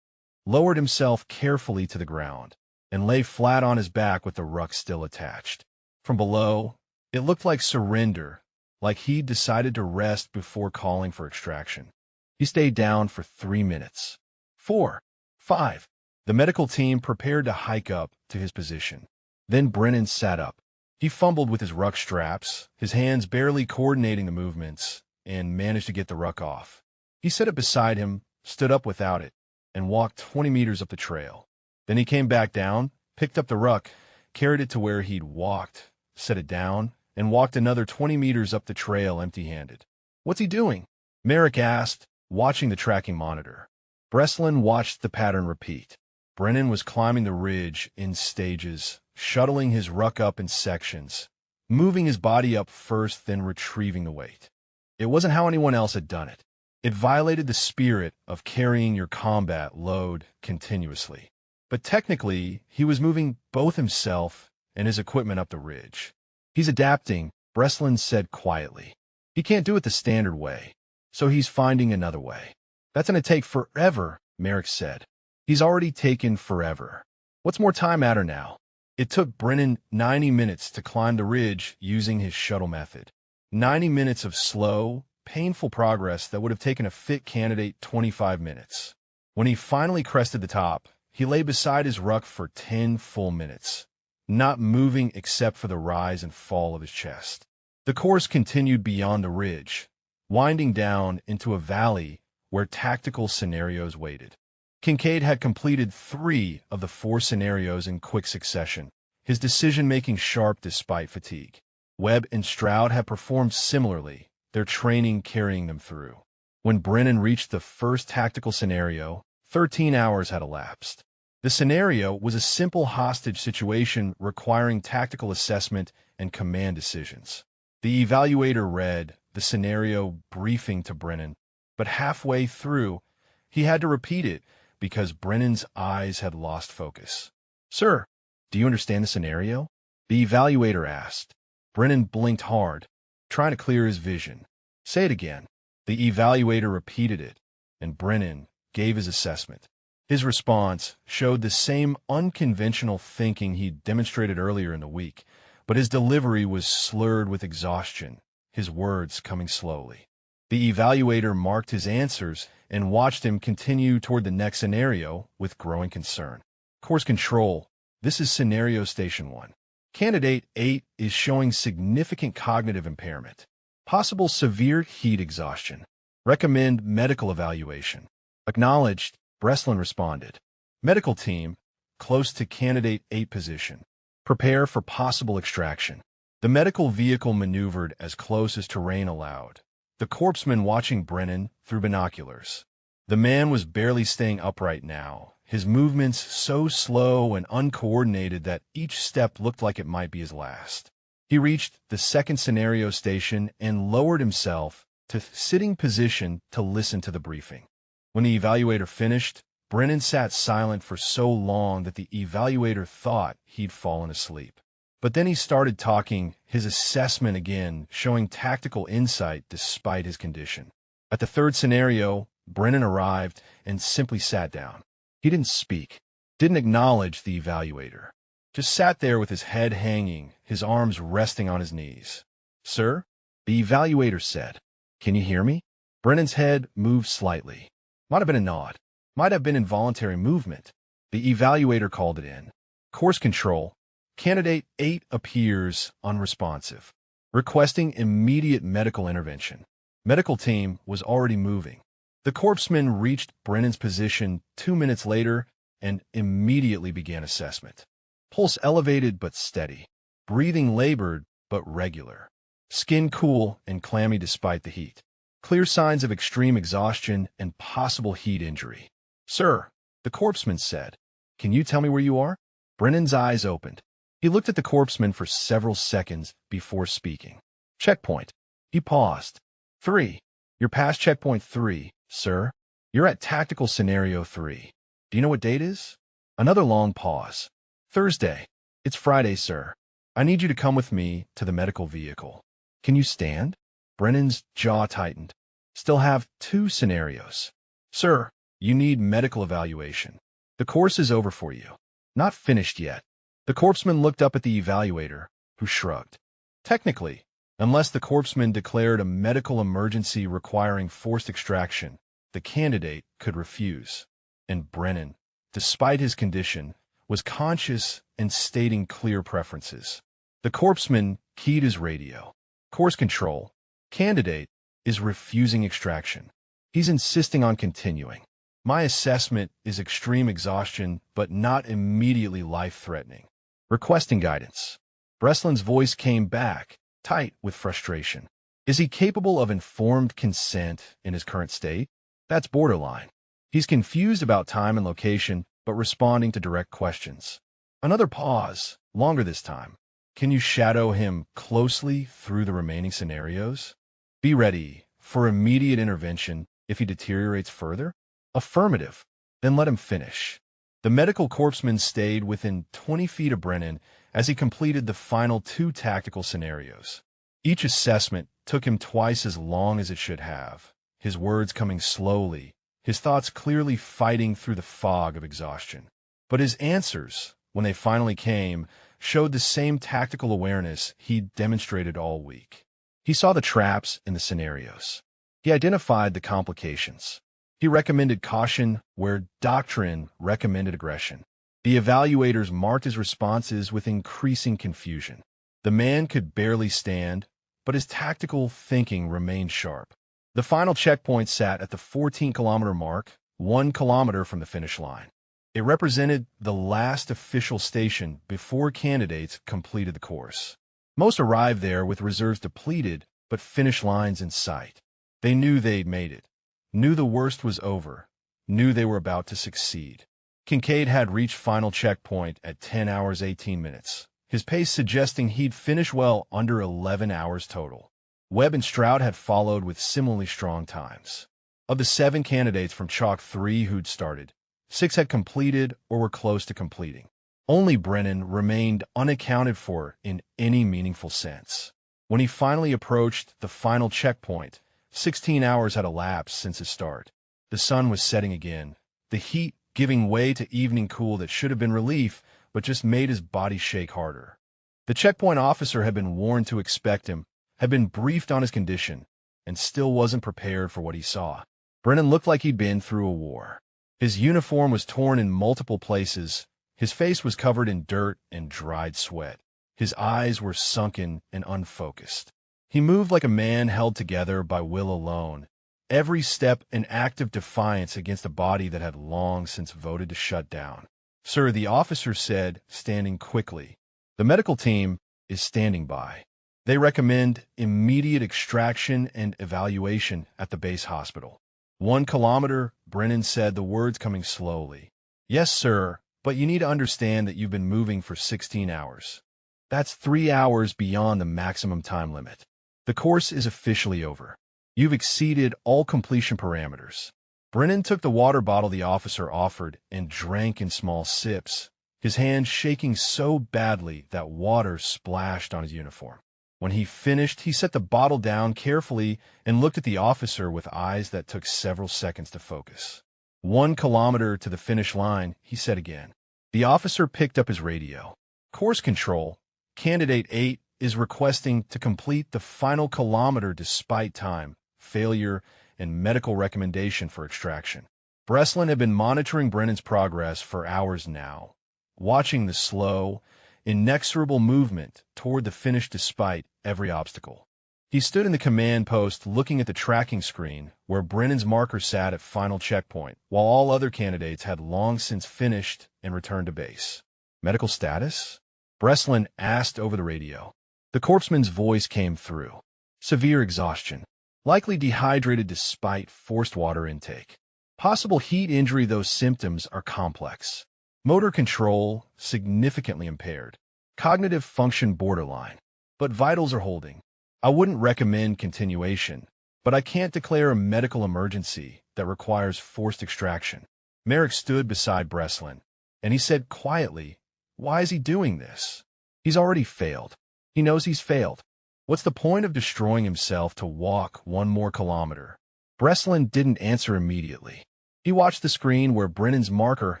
lowered himself carefully to the ground, and lay flat on his back with the ruck still attached. From below, it looked like surrender, like he'd decided to rest before calling for extraction. He stayed down for 3 minutes. 4, 5. The medical team prepared to hike up to his position. Then Brennan sat up. He fumbled with his ruck straps, his hands barely coordinating the movements, and managed to get the ruck off. He set it beside him, stood up without it, and walked 20 meters up the trail. Then he came back down, picked up the ruck, carried it to where he'd walked, set it down, and walked another 20 meters up the trail empty-handed. "What's he doing?" Merrick asked, watching the tracking monitor. Breslin watched the pattern repeat. Brennan was climbing the ridge in stages, shuttling his ruck up in sections, moving his body up first, then retrieving the weight. It wasn't how anyone else had done it. It violated the spirit of carrying your combat load continuously. But technically, he was moving both himself and his equipment up the ridge. "He's adapting," Breslin said quietly. "He can't do it the standard way, so he's finding another way." "That's going to take forever," Merrick said. "He's already taken forever. What's more time matter now?" It took Brennan 90 minutes to climb the ridge using his shuttle method. 90 minutes of slow, painful progress that would have taken a fit candidate 25 minutes. When he finally crested the top, he lay beside his ruck for 10 full minutes, not moving except for the rise and fall of his chest. The course continued beyond the ridge, winding down into a valley where tactical scenarios waited. Kincaid had completed 3 of the 4 scenarios in quick succession, his decision-making sharp despite fatigue. Webb and Stroud had performed similarly, their training carrying them through. When Brennan reached the first tactical scenario, 13 hours had elapsed. The scenario was a simple hostage situation requiring tactical assessment and command decisions. The evaluator read the scenario briefing to Brennan, but halfway through, he had to repeat it because Brennan's eyes had lost focus. "Sir, do you understand the scenario?" the evaluator asked. Brennan blinked hard, trying to clear his vision. "Say it again." The evaluator repeated it, and Brennan gave his assessment. His response showed the same unconventional thinking he'd demonstrated earlier in the week, but his delivery was slurred with exhaustion, his words coming slowly. The evaluator marked his answers and watched him continue toward the next scenario with growing concern. "Course control, this is scenario station 1. Candidate 8 is showing significant cognitive impairment. Possible severe heat exhaustion. Recommend medical evaluation." "Acknowledged," Breslin responded. "Medical team, close to candidate 8 position. Prepare for possible extraction." The medical vehicle maneuvered as close as terrain allowed, the corpsman watching Brennan through binoculars. The man was barely staying upright now, his movements so slow and uncoordinated that each step looked like it might be his last. He reached the second scenario station and lowered himself to sitting position to listen to the briefing. When the evaluator finished, Brennan sat silent for so long that the evaluator thought he'd fallen asleep. But then he started talking, his assessment again showing tactical insight despite his condition. At the third scenario, Brennan arrived and simply sat down. He didn't speak, didn't acknowledge the evaluator, just sat there with his head hanging, his arms resting on his knees. "Sir?" the evaluator said. "Can you hear me?" Brennan's head moved slightly. Might have been a nod. Might have been involuntary movement. The evaluator called it in. "Course control. Candidate 8 appears unresponsive. Requesting immediate medical intervention." Medical team was already moving. The corpsman reached Brennan's position 2 minutes later and immediately began assessment. Pulse elevated but steady. Breathing labored but regular. Skin cool and clammy despite the heat. Clear signs of extreme exhaustion and possible heat injury. "Sir," the corpsman said, "can you tell me where you are?" Brennan's eyes opened. He looked at the corpsman for several seconds before speaking. "Checkpoint." He paused. "3. You're past checkpoint 3, sir. You're at tactical scenario 3. Do you know what date is?" Another long pause. "Thursday. It's Friday, sir. I need you to come with me to the medical vehicle." "Can you stand?" Brennan's jaw tightened. "Still have 2 scenarios. Sir, you need medical evaluation. The course is over for you." "Not finished yet." The corpsman looked up at the evaluator, who shrugged. "Technically, unless the corpsman declared a medical emergency requiring forced extraction, the candidate could refuse." And Brennan, despite his condition, was conscious and stating clear preferences. The corpsman keyed his radio. "Course control. Candidate is refusing extraction. He's insisting on continuing. My assessment is extreme exhaustion, but not immediately life-threatening. Requesting guidance." Breslin's voice came back, tight with frustration. "Is he capable of informed consent in his current state? That's borderline. He's confused about time and location, but responding to direct questions." Another pause, longer this time. "Can you shadow him closely through the remaining scenarios? Be ready for immediate intervention if he deteriorates further?" "Affirmative." "Then let him finish." The medical corpsman stayed within 20 feet of Brennan as he completed the final 2 tactical scenarios. Each assessment took him twice as long as it should have, his words coming slowly, his thoughts clearly fighting through the fog of exhaustion. But his answers, when they finally came, showed the same tactical awareness he'd demonstrated all week. He saw the traps in the scenarios. He identified the complications. He recommended caution where doctrine recommended aggression. The evaluators marked his responses with increasing confusion. The man could barely stand, but his tactical thinking remained sharp. The final checkpoint sat at the 14-kilometer mark, 1 kilometer from the finish line. It represented the last official station before candidates completed the course. Most arrived there with reserves depleted, but finish lines in sight. They knew they'd made it, knew the worst was over, knew they were about to succeed. Kincaid had reached final checkpoint at 10 hours 18 minutes, his pace suggesting he'd finish well under 11 hours total. Webb and Stroud had followed with similarly strong times. Of the 7 candidates from Chalk 3 who'd started, 6 had completed or were close to completing. Only Brennan remained unaccounted for in any meaningful sense. When he finally approached the final checkpoint, 16 hours had elapsed since his start. The sun was setting again, the heat giving way to evening cool that should have been relief, but just made his body shake harder. The checkpoint officer had been warned to expect him, had been briefed on his condition, and still wasn't prepared for what he saw. Brennan looked like he'd been through a war. His uniform was torn in multiple places, his face was covered in dirt and dried sweat. His eyes were sunken and unfocused. He moved like a man held together by will alone, every step an act of defiance against a body that had long since voted to shut down. "Sir," the officer said, standing quickly, "the medical team is standing by. They recommend immediate extraction and evaluation at the base hospital." 1 kilometer, Brennan said, the words coming slowly. "Yes, sir, but you need to understand that you've been moving for 16 hours. That's 3 hours beyond the maximum time limit. The course is officially over. You've exceeded all completion parameters." Brennan took the water bottle the officer offered and drank in small sips, his hand shaking so badly that water splashed on his uniform. When he finished, he set the bottle down carefully and looked at the officer with eyes that took several seconds to focus. 1 kilometer to the finish line, he said again. The officer picked up his radio. "Course control. Candidate 8 is requesting to complete the final kilometer despite time, failure, and medical recommendation for extraction." Breslin had been monitoring Brennan's progress for hours now, watching the slow, inexorable movement toward the finish despite every obstacle. He stood in the command post looking at the tracking screen where Brennan's marker sat at final checkpoint, while all other candidates had long since finished and returned to base. "Medical status?" Breslin asked over the radio. The corpsman's voice came through. Severe exhaustion. Likely dehydrated despite forced water intake. Possible heat injury, though symptoms are complex. Motor control significantly impaired. Cognitive function borderline. But vitals are holding. I wouldn't recommend continuation, but I can't declare a medical emergency that requires forced extraction. Merrick stood beside Breslin, and he said quietly, "Why is he doing this? He's already failed. He knows he's failed. What's the point of destroying himself to walk 1 more kilometer?" Breslin didn't answer immediately. He watched the screen where Brennan's marker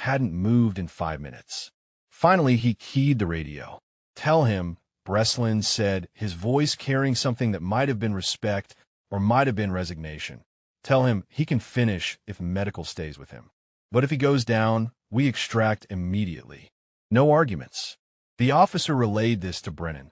hadn't moved in 5 minutes. Finally, he keyed the radio. "Tell him," Breslin said, his voice carrying something that might have been respect or might have been resignation. "Tell him he can finish if medical stays with him. But if he goes down, we extract immediately. No arguments." The officer relayed this to Brennan,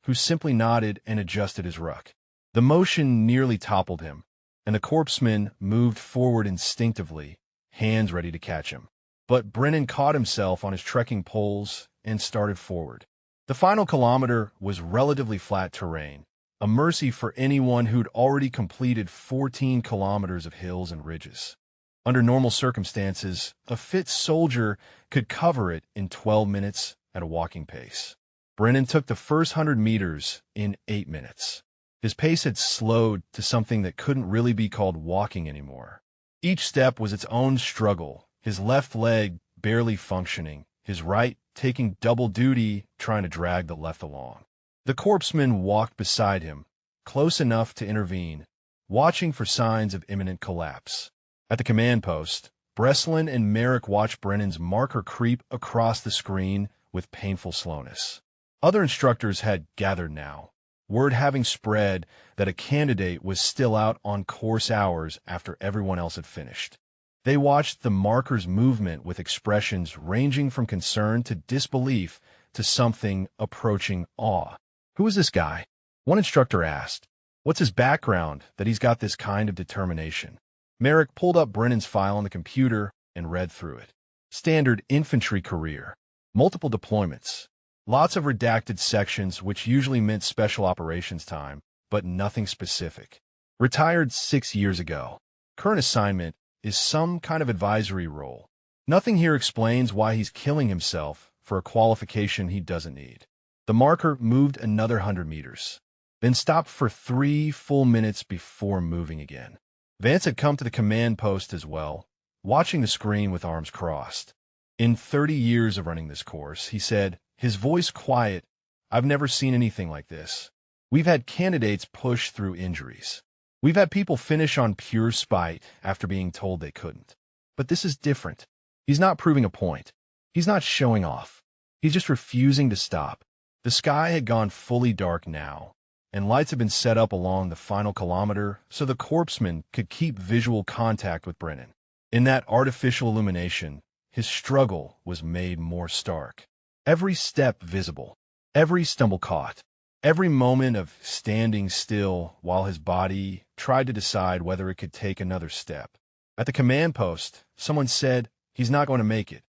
who simply nodded and adjusted his ruck. The motion nearly toppled him, and the corpsman moved forward instinctively, hands ready to catch him. But Brennan caught himself on his trekking poles and started forward. The final kilometer was relatively flat terrain, a mercy for anyone who'd already completed 14 kilometers of hills and ridges. Under normal circumstances, a fit soldier could cover it in 12 minutes at a walking pace. Brennan took the first 100 meters in 8 minutes. His pace had slowed to something that couldn't really be called walking anymore. Each step was its own struggle, his left leg barely functioning, his right taking double duty trying to drag the left along. The corpsman walked beside him, close enough to intervene, watching for signs of imminent collapse. At the command post, Breslin and Merrick watched Brennan's marker creep across the screen with painful slowness. Other instructors had gathered now, word having spread that a candidate was still out on course hours after everyone else had finished. They watched the marker's movement with expressions ranging from concern to disbelief to something approaching awe. "Who is this guy?" one instructor asked. "What's his background that he's got this kind of determination?" Merrick pulled up Brennan's file on the computer and read through it. Standard infantry career. Multiple deployments. Lots of redacted sections, which usually meant special operations time, but nothing specific. Retired 6 years ago. Current assignment is some kind of advisory role. Nothing here explains why he's killing himself for a qualification he doesn't need. The marker moved another 100 meters, then stopped for 3 full minutes before moving again. Vance had come to the command post as well, watching the screen with arms crossed. "In 30 years of running this course," he said, his voice quiet, "I've never seen anything like this. We've had candidates push through injuries. We've had people finish on pure spite after being told they couldn't. But this is different. He's not proving a point. He's not showing off. He's just refusing to stop." The sky had gone fully dark now, and lights had been set up along the final kilometer so the corpsman could keep visual contact with Brennan. In that artificial illumination, his struggle was made more stark. Every step visible, every stumble caught, every moment of standing still while his body tried to decide whether it could take another step. At the command post, someone said, "He's not going to make it.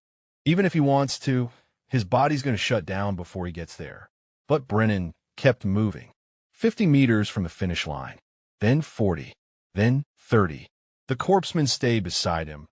Even if he wants to, his body's going to shut down before he gets there." But Brennan kept moving. 50 meters from the finish line, then 40, then 30. The corpsman stayed beside him,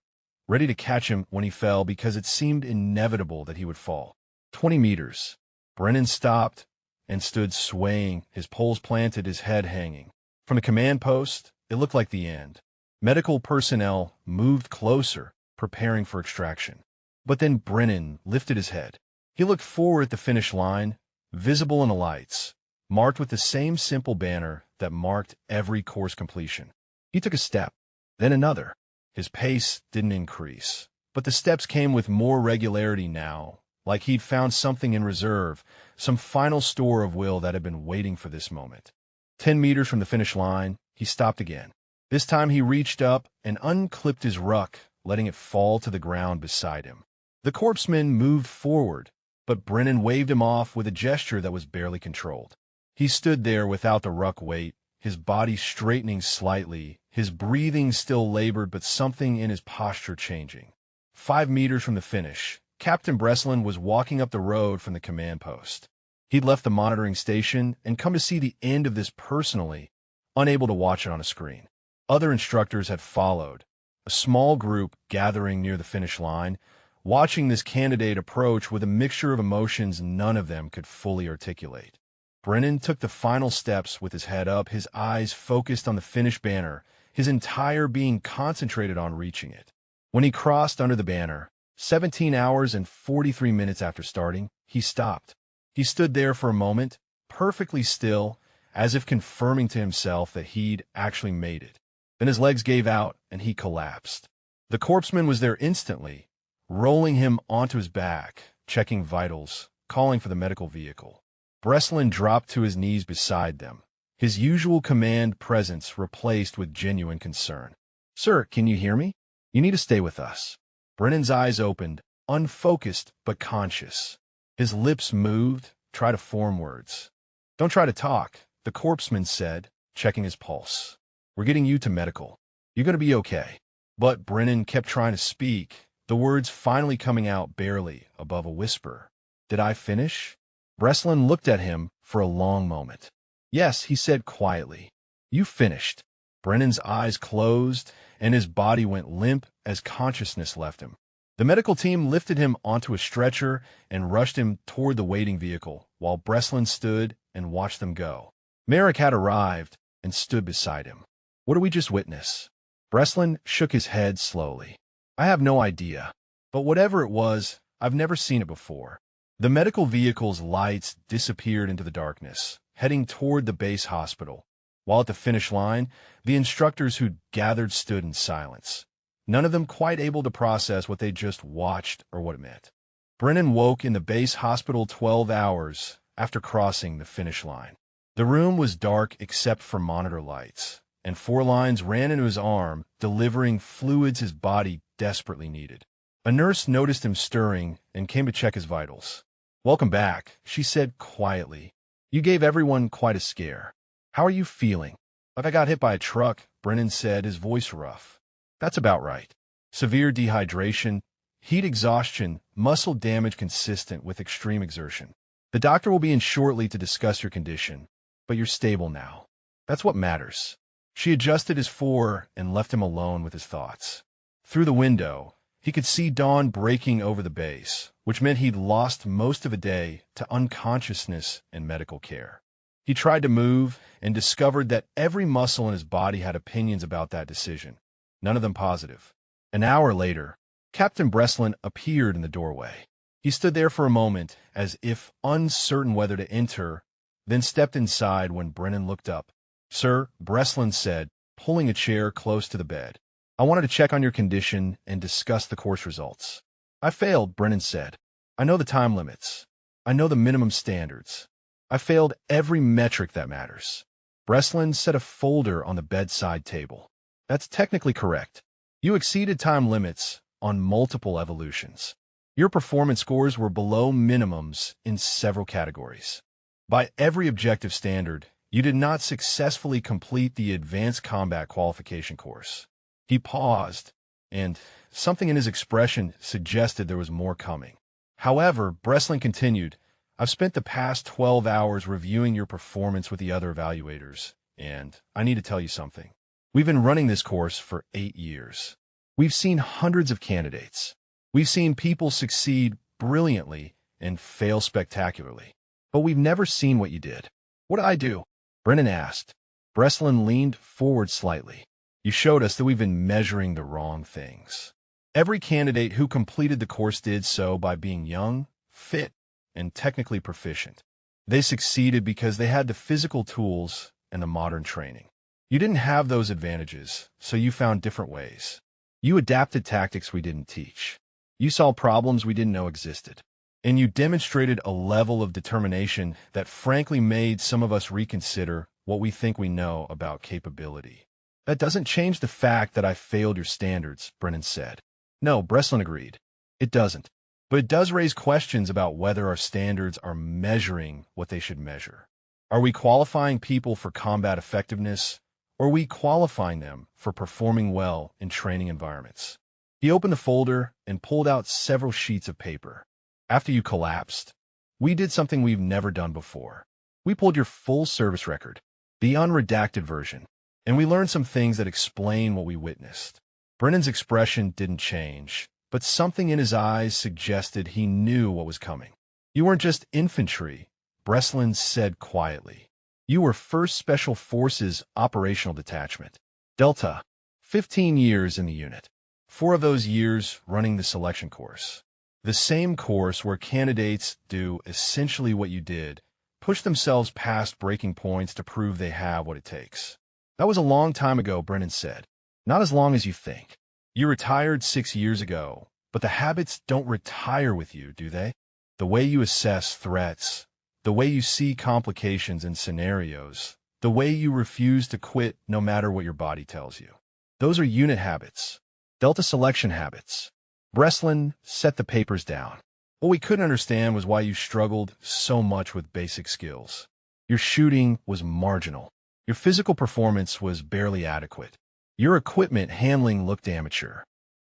ready to catch him when he fell because it seemed inevitable that he would fall. 20 meters. Brennan stopped and stood swaying, his poles planted, his head hanging. From the command post, it looked like the end. Medical personnel moved closer, preparing for extraction. But then Brennan lifted his head. He looked forward at the finish line, visible in the lights, marked with the same simple banner that marked every course completion. He took a step, then another. His pace didn't increase, but the steps came with more regularity now, like he'd found something in reserve, some final store of will that had been waiting for this moment. 10 meters from the finish line, he stopped again. This time he reached up and unclipped his ruck, letting it fall to the ground beside him. The corpsman moved forward, but Brennan waved him off with a gesture that was barely controlled. He stood there without the ruck weight, his body straightening slightly, his breathing still labored, but something in his posture changing. 5 meters from the finish, Captain Breslin was walking up the road from the command post. He'd left the monitoring station and come to see the end of this personally, unable to watch it on a screen. Other instructors had followed, a small group gathering near the finish line, watching this candidate approach with a mixture of emotions none of them could fully articulate. Brennan took the final steps with his head up, his eyes focused on the finish banner, his entire being concentrated on reaching it. When he crossed under the banner, 17 hours and 43 minutes after starting, he stopped. He stood there for a moment, perfectly still, as if confirming to himself that he'd actually made it. Then his legs gave out and he collapsed. The corpsman was there instantly, rolling him onto his back, checking vitals, calling for the medical vehicle. Breslin dropped to his knees beside them, his usual command presence replaced with genuine concern. "Sir, can you hear me? You need to stay with us." Brennan's eyes opened, unfocused but conscious. His lips moved, try to form words. "Don't try to talk," the corpsman said, checking his pulse. "We're getting you to medical. You're going to be okay." But Brennan kept trying to speak, the words finally coming out barely above a whisper. "Did I finish?" Breslin looked at him for a long moment. "Yes," he said quietly. "You finished." Brennan's eyes closed, and his body went limp as consciousness left him. The medical team lifted him onto a stretcher and rushed him toward the waiting vehicle, while Breslin stood and watched them go. Merrick had arrived and stood beside him. "What did we just witness?" Breslin shook his head slowly. "I have no idea, but whatever it was, I've never seen it before." The medical vehicle's lights disappeared into the darkness, heading toward the base hospital, while at the finish line, the instructors who'd gathered stood in silence, none of them quite able to process what they just watched or what it meant. Brennan woke in the base hospital 12 hours after crossing the finish line. The room was dark except for monitor lights, and 4 lines ran into his arm, delivering fluids his body desperately needed. A nurse noticed him stirring and came to check his vitals. "Welcome back," she said quietly. "You gave everyone quite a scare. How are you feeling?" "Like I got hit by a truck," Brennan said, his voice rough. "That's about right. Severe dehydration, heat exhaustion, muscle damage consistent with extreme exertion. The doctor will be in shortly to discuss your condition, but you're stable now. That's what matters." She adjusted his fore and left him alone with his thoughts. Through the window, he could see dawn breaking over the base, which meant he'd lost most of a day to unconsciousness and medical care. He tried to move and discovered that every muscle in his body had opinions about that decision, none of them positive. An hour later, Captain Breslin appeared in the doorway. He stood there for a moment, as if uncertain whether to enter, then stepped inside when Brennan looked up. "Sir," Breslin said, pulling a chair close to the bed, "I wanted to check on your condition and discuss the course results." "I failed," Brennan said. "I know the time limits. I know the minimum standards. I failed every metric that matters." Breslin set a folder on the bedside table. "That's technically correct. You exceeded time limits on multiple evolutions. Your performance scores were below minimums in several categories. By every objective standard, you did not successfully complete the Advanced Combat Qualification course." He paused, and something in his expression suggested there was more coming. However, Breslin continued, "I've spent the past 12 hours reviewing your performance with the other evaluators, and I need to tell you something. We've been running this course for 8 years. We've seen hundreds of candidates. We've seen people succeed brilliantly and fail spectacularly. But we've never seen what you did." "What did I do?" Brennan asked. Breslin leaned forward slightly. "You showed us that we've been measuring the wrong things. Every candidate who completed the course did so by being young, fit, and technically proficient. They succeeded because they had the physical tools and the modern training. You didn't have those advantages, so you found different ways. You adapted tactics we didn't teach. You saw problems we didn't know existed. And you demonstrated a level of determination that frankly made some of us reconsider what we think we know about capability." "That doesn't change the fact that I failed your standards," Brennan said. "No," Breslin agreed. "It doesn't. But it does raise questions about whether our standards are measuring what they should measure. Are we qualifying people for combat effectiveness, or are we qualifying them for performing well in training environments?" He opened the folder and pulled out several sheets of paper. "After you collapsed, We did something we've never done before. We pulled your full service record, the unredacted version, and we learned some things that explain what we witnessed. Brennan's expression didn't change, but something in his eyes suggested he knew what was coming. You weren't just infantry, Breslin said quietly. You were 1st Special Forces Operational Detachment, Delta, 15 years in the unit. 4 of those years running the selection course. The same course where candidates do essentially what you did, push themselves past breaking points to prove they have what it takes. That was a long time ago, Brennan said. Not as long as you think. You retired 6 years ago, but the habits don't retire with you, do they? The way you assess threats, the way you see complications in scenarios, the way you refuse to quit no matter what your body tells you. Those are unit habits, Delta selection habits. Breslin set the papers down. What we couldn't understand was why you struggled so much with basic skills. Your shooting was marginal. Your physical performance was barely adequate. Your equipment handling looked amateur.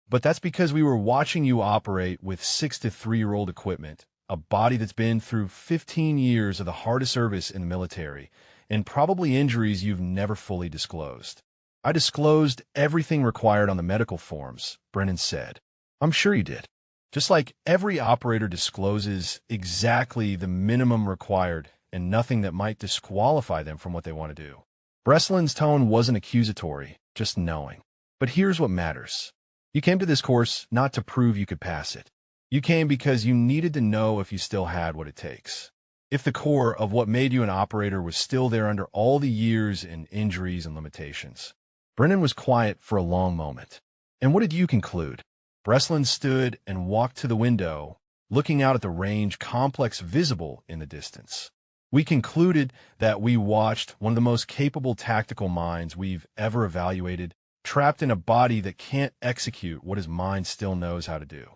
But that's because we were watching you operate with 6 to 3-year-old equipment, a body that's been through 15 years of the hardest service in the military, and probably injuries you've never fully disclosed. I disclosed everything required on the medical forms, Brennan said. I'm sure you did. Just like every operator discloses exactly the minimum required and nothing that might disqualify them from what they want to do. Breslin's tone wasn't accusatory, just knowing. But here's what matters. You came to this course not to prove you could pass it. You came because you needed to know if you still had what it takes. If the core of what made you an operator was still there under all the years and injuries and limitations. Brennan was quiet for a long moment. And what did you conclude? Breslin stood and walked to the window, looking out at the range complex visible in the distance. We concluded that we watched one of the most capable tactical minds we've ever evaluated, trapped in a body that can't execute what his mind still knows how to do.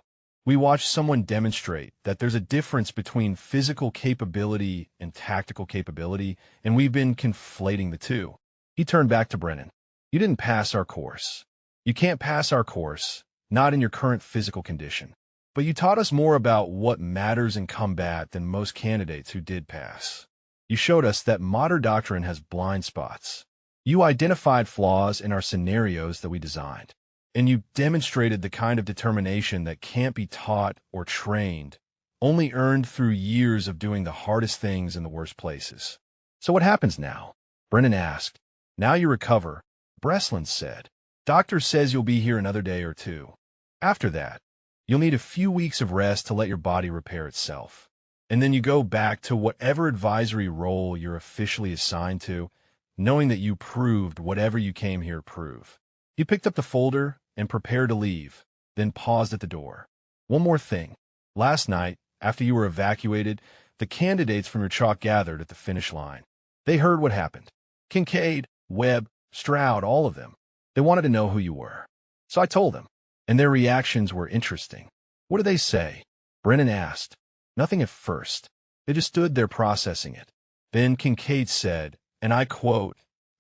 We watched someone demonstrate that there's a difference between physical capability and tactical capability, and we've been conflating the two. He turned back to Brennan. You didn't pass our course. You can't pass our course, not in your current physical condition. But you taught us more about what matters in combat than most candidates who did pass. You showed us that modern doctrine has blind spots. You identified flaws in our scenarios that we designed. And you demonstrated the kind of determination that can't be taught or trained, only earned through years of doing the hardest things in the worst places. So what happens now? Brennan asked. Now you recover, Breslin said. Doctor says you'll be here another day or two. After that, you'll need a few weeks of rest to let your body repair itself. And then you go back to whatever advisory role you're officially assigned to, knowing that you proved whatever you came here to prove. He picked up the folder and prepared to leave, then paused at the door. One more thing. Last night, after you were evacuated, the candidates from your chalk gathered at the finish line. They heard what happened. Kincaid, Webb, Stroud, all of them. They wanted to know who you were. So I told them, and their reactions were interesting. What did they say? Brennan asked. Nothing at first. They just stood there processing it. Then Kincaid said, and I quote,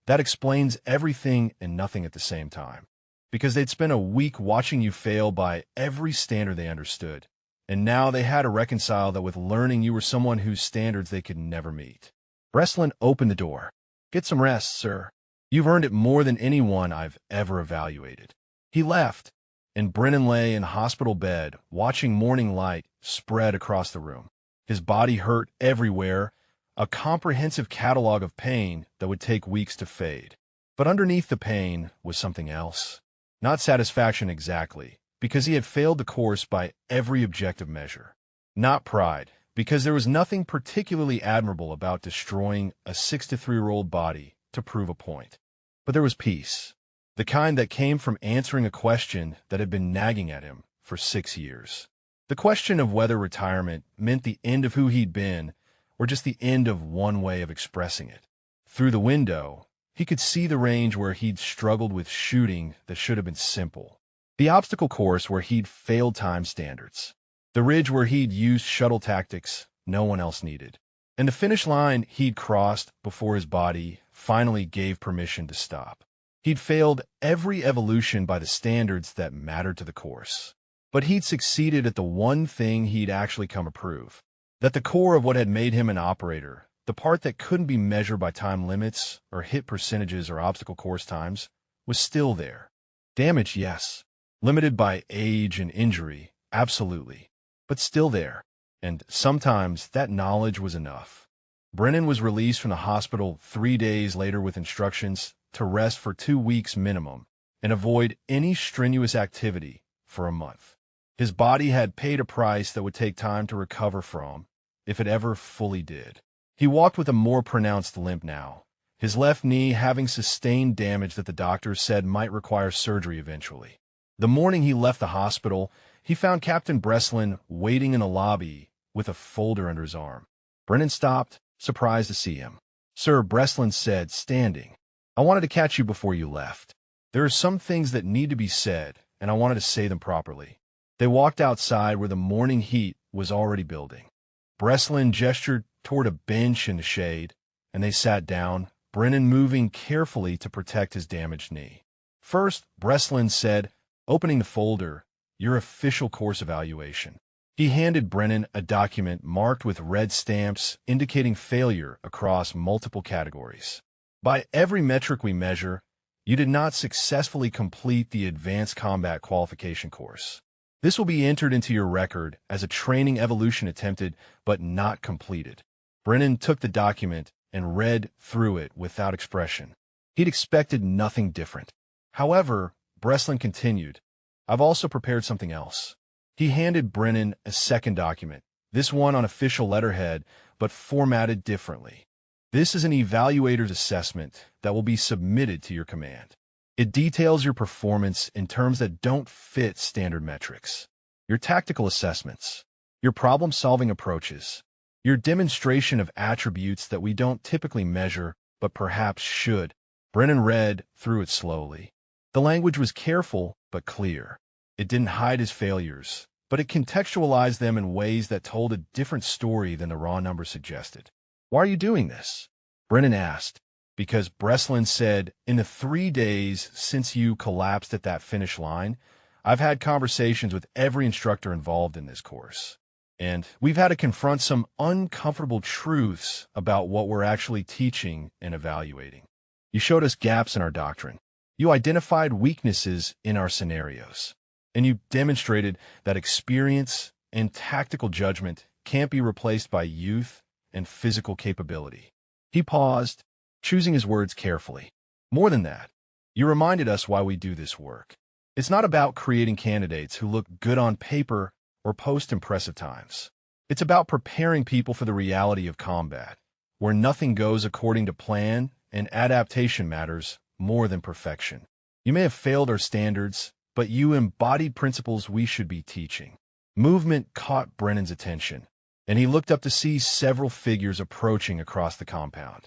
"That explains everything and nothing at the same time." Because they'd spent a week watching you fail by every standard they understood. And now they had to reconcile that with learning you were someone whose standards they could never meet. Breslin opened the door. Get some rest, sir. You've earned it more than anyone I've ever evaluated. He left, and Brennan lay in hospital bed, watching morning light spread across the room. His body hurt everywhere, a comprehensive catalog of pain that would take weeks to fade. But underneath the pain was something else. Not satisfaction exactly, because he had failed the course by every objective measure. Not pride, because there was nothing particularly admirable about destroying a 6 to 3-year-old body to prove a point. But there was peace, the kind that came from answering a question that had been nagging at him for 6 years. The question of whether retirement meant the end of who he'd been or just the end of one way of expressing it. Through the window, he could see the range where he'd struggled with shooting that should have been simple. The obstacle course where he'd failed time standards. The ridge where he'd used shuttle tactics no one else needed. And the finish line he'd crossed before his body finally gave permission to stop. He'd failed every evolution by the standards that mattered to the course. But he'd succeeded at the one thing he'd actually come to prove. That the core of what had made him an operator, the part that couldn't be measured by time limits or hit percentages or obstacle course times, was still there. Damage, yes. Limited by age and injury, absolutely. But still there. And sometimes that knowledge was enough. Brennan was released from the hospital 3 days later with instructions to rest for 2 weeks minimum and avoid any strenuous activity for a month. His body had paid a price that would take time to recover from, if it ever fully did. He walked with a more pronounced limp now, his left knee having sustained damage that the doctors said might require surgery eventually. The morning he left the hospital, he found Captain Breslin waiting in the lobby with a folder under his arm. Brennan stopped, surprised to see him. "Sir," Breslin said, standing, "I wanted to catch you before you left. There are some things that need to be said, and I wanted to say them properly." They walked outside where the morning heat was already building. Breslin gestured toward a bench in the shade, and they sat down, Brennan moving carefully to protect his damaged knee. "First," Breslin said, opening the folder, "your official course evaluation." He handed Brennan a document marked with red stamps indicating failure across multiple categories. "By every metric we measure, you did not successfully complete the Advanced Combat Qualification course. This will be entered into your record as a training evolution attempted but not completed." Brennan took the document and read through it without expression. He'd expected nothing different. However, Breslin continued, "I've also prepared something else." He handed Brennan a second document, this one on official letterhead, but formatted differently. "This is an evaluator's assessment that will be submitted to your command. It details your performance in terms that don't fit standard metrics. Your tactical assessments, your problem-solving approaches, your demonstration of attributes that we don't typically measure, but perhaps should." Brennan read through it slowly. The language was careful but clear. It didn't hide his failures, but it contextualized them in ways that told a different story than the raw numbers suggested. "Why are you doing this?" Brennan asked. "Because," Breslin said, "in the 3 days since you collapsed at that finish line, I've had conversations with every instructor involved in this course. And we've had to confront some uncomfortable truths about what we're actually teaching and evaluating. You showed us gaps in our doctrine. You identified weaknesses in our scenarios. And you demonstrated that experience and tactical judgment can't be replaced by youth and physical capability." He paused, choosing his words carefully. "More than that, you reminded us why we do this work. It's not about creating candidates who look good on paper or post impressive times. It's about preparing people for the reality of combat, where nothing goes according to plan and adaptation matters more than perfection. You may have failed our standards, but you embodied principles we should be teaching." Movement caught Brennan's attention, and he looked up to see several figures approaching across the compound.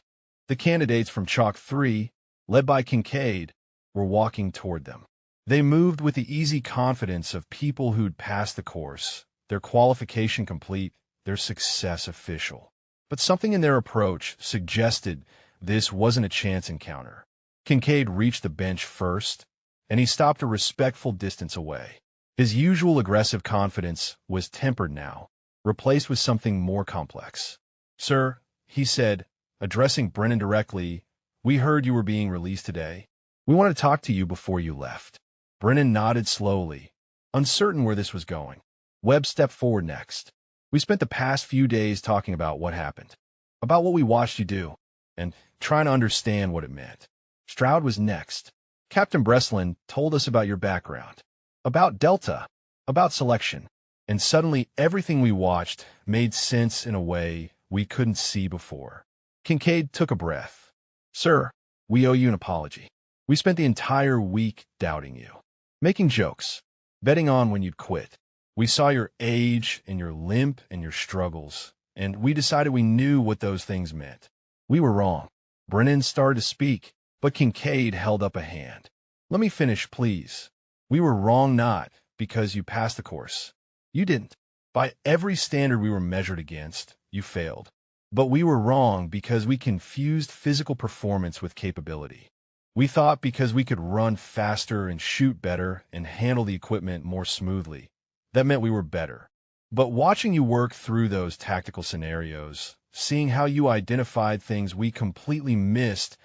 The candidates from Chalk 3, led by Kincaid, were walking toward them. They moved with the easy confidence of people who'd passed the course, their qualification complete, their success official. But something in their approach suggested this wasn't a chance encounter. Kincaid reached the bench first, and he stopped a respectful distance away. His usual aggressive confidence was tempered now, replaced with something more complex. "Sir," he said, addressing Brennan directly, "we heard you were being released today. We wanted to talk to you before you left." Brennan nodded slowly, uncertain where this was going. Webb stepped forward next. "We spent the past few days talking about what happened, about what we watched you do, and trying to understand what it meant." Stroud was next. "Captain Breslin told us about your background, about Delta, about selection, and suddenly everything we watched made sense in a way we couldn't see before." Kincaid took a breath. "Sir, we owe you an apology. We spent the entire week doubting you, making jokes, betting on when you'd quit. We saw your age and your limp and your struggles, and we decided we knew what those things meant. We were wrong." Brennan started to speak, but Kincaid held up a hand. "Let me finish, please. We were wrong not because you passed the course. You didn't. By every standard we were measured against, you failed. But we were wrong because we confused physical performance with capability. We thought because we could run faster and shoot better and handle the equipment more smoothly, that meant we were better. But watching you work through those tactical scenarios, seeing how you identified things we completely missed,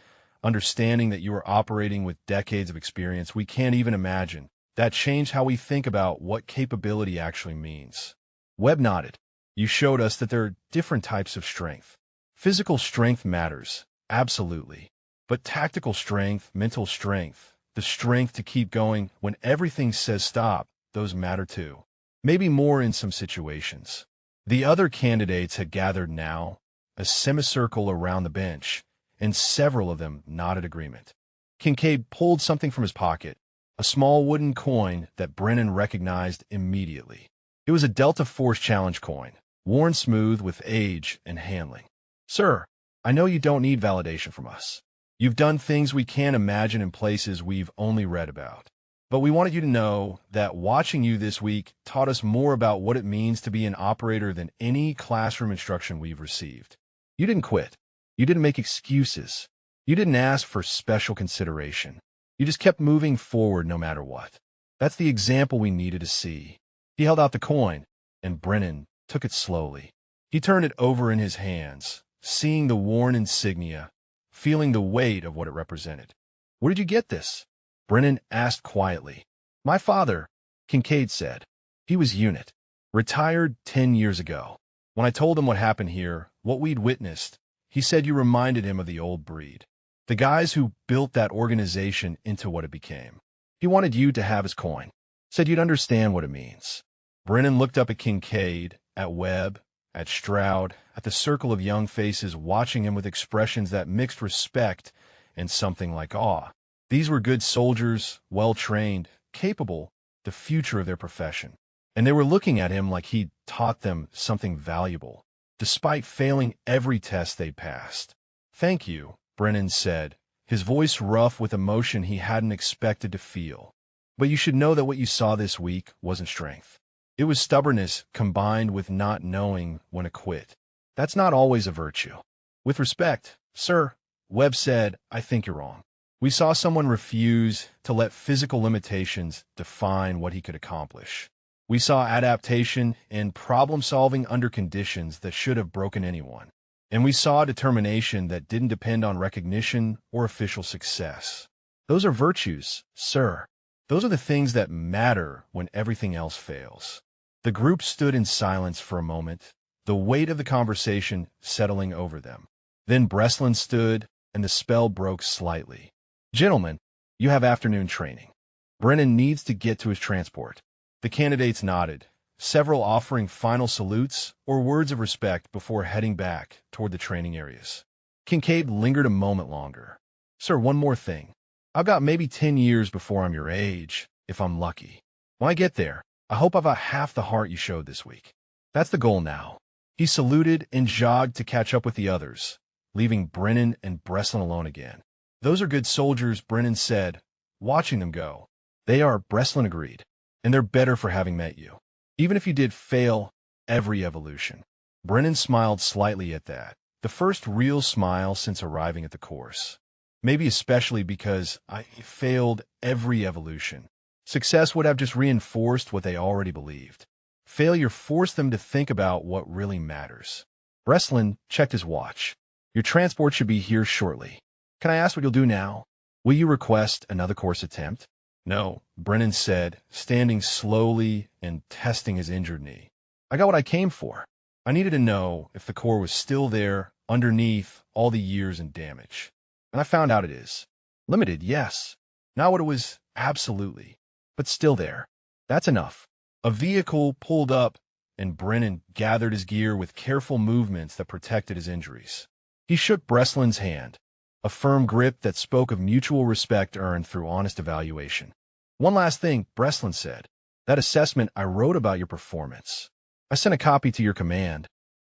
understanding that you were operating with decades of experience we can't even imagine, that changed how we think about what capability actually means. Webb nodded. You showed us that there are different types of strength. Physical strength matters, absolutely. But tactical strength, mental strength, the strength to keep going when everything says stop, those matter too. Maybe more in some situations. The other candidates had gathered now, a semicircle around the bench, and several of them nodded agreement. Kincaid pulled something from his pocket, a small wooden coin that Brennan recognized immediately. It was a Delta Force Challenge coin, worn smooth with age and handling. Sir, I know you don't need validation from us. You've done things we can't imagine in places we've only read about. But we wanted you to know that watching you this week taught us more about what it means to be an operator than any classroom instruction we've received. You didn't quit. You didn't make excuses. You didn't ask for special consideration. You just kept moving forward no matter what. That's the example we needed to see. He held out the coin, and Brennan took it slowly. He turned it over in his hands, seeing the worn insignia, feeling the weight of what it represented. Where did you get this? Brennan asked quietly. My father, Kincaid said. He was unit. Retired 10 years ago. When I told him what happened here, what we'd witnessed, he said you reminded him of the old breed. The guys who built that organization into what it became. He wanted you to have his coin. Said you'd understand what it means. Brennan looked up at Kincaid, at Webb, at Stroud, at the circle of young faces watching him with expressions that mixed respect and something like awe. These were good soldiers, well-trained, capable, the future of their profession. And they were looking at him like he'd taught them something valuable, despite failing every test they'd passed. Thank you, Brennan said, his voice rough with emotion he hadn't expected to feel. But you should know that what you saw this week wasn't strength. It was stubbornness combined with not knowing when to quit. That's not always a virtue. With respect, sir, Webb said, I think you're wrong. We saw someone refuse to let physical limitations define what he could accomplish. We saw adaptation and problem-solving under conditions that should have broken anyone. And we saw determination that didn't depend on recognition or official success. Those are virtues, sir. Those are the things that matter when everything else fails. The group stood in silence for a moment, the weight of the conversation settling over them. Then Breslin stood, and the spell broke slightly. Gentlemen, you have afternoon training. Brennan needs to get to his transport. The candidates nodded, several offering final salutes or words of respect before heading back toward the training areas. Kincaid lingered a moment longer. Sir, one more thing. I've got maybe 10 years before I'm your age, if I'm lucky. When I get there, I hope I've got half the heart you showed this week. That's the goal now. He saluted and jogged to catch up with the others, leaving Brennan and Breslin alone again. Those are good soldiers, Brennan said, watching them go. They are, Breslin agreed, and they're better for having met you. Even if you did fail every evolution. Brennan smiled slightly at that, the first real smile since arriving at the course. Maybe especially because I failed every evolution. Success would have just reinforced what they already believed. Failure forced them to think about what really matters. Breslin checked his watch. Your transport should be here shortly. Can I ask what you'll do now? Will you request another course attempt? No, Brennan said, standing slowly and testing his injured knee. I got what I came for. I needed to know if the core was still there underneath all the years and damage. And I found out it is. Limited, yes. Not what it was, absolutely. But still there. That's enough. A vehicle pulled up, and Brennan gathered his gear with careful movements that protected his injuries. He shook Breslin's hand, a firm grip that spoke of mutual respect earned through honest evaluation. One last thing, Breslin said. That assessment, I wrote about your performance. I sent a copy to your command,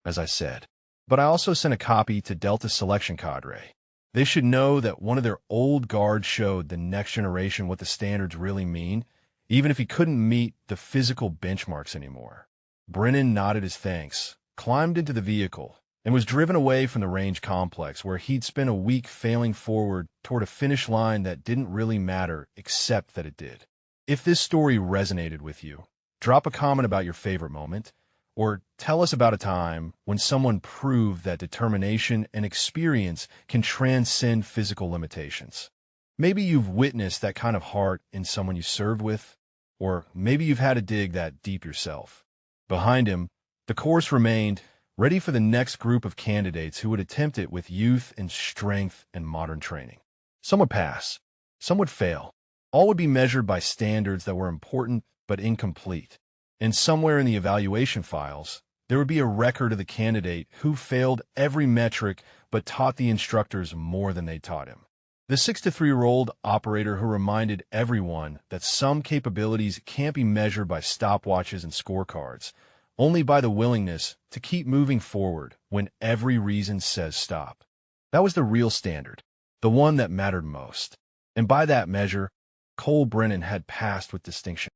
as I said. But I also sent a copy to Delta's selection cadre. They should know that one of their old guards showed the next generation what the standards really mean, even if he couldn't meet the physical benchmarks anymore. Brennan nodded his thanks, climbed into the vehicle, and was driven away from the range complex where he'd spent a week failing forward toward a finish line that didn't really matter except that it did. If this story resonated with you, drop a comment about your favorite moment, Or tell us about a time when someone proved that determination and experience can transcend physical limitations. Maybe you've witnessed that kind of heart in someone you served with, or maybe you've had to dig that deep yourself. Behind him, the course remained, ready for the next group of candidates who would attempt it with youth and strength and modern training. Some would pass, some would fail. All would be measured by standards that were important but incomplete. And somewhere in the evaluation files, there would be a record of the candidate who failed every metric but taught the instructors more than they taught him. The 6-3-year-old operator who reminded everyone that some capabilities can't be measured by stopwatches and scorecards, only by the willingness to keep moving forward when every reason says stop. That was the real standard, the one that mattered most. And by that measure, Cole Brennan had passed with distinction.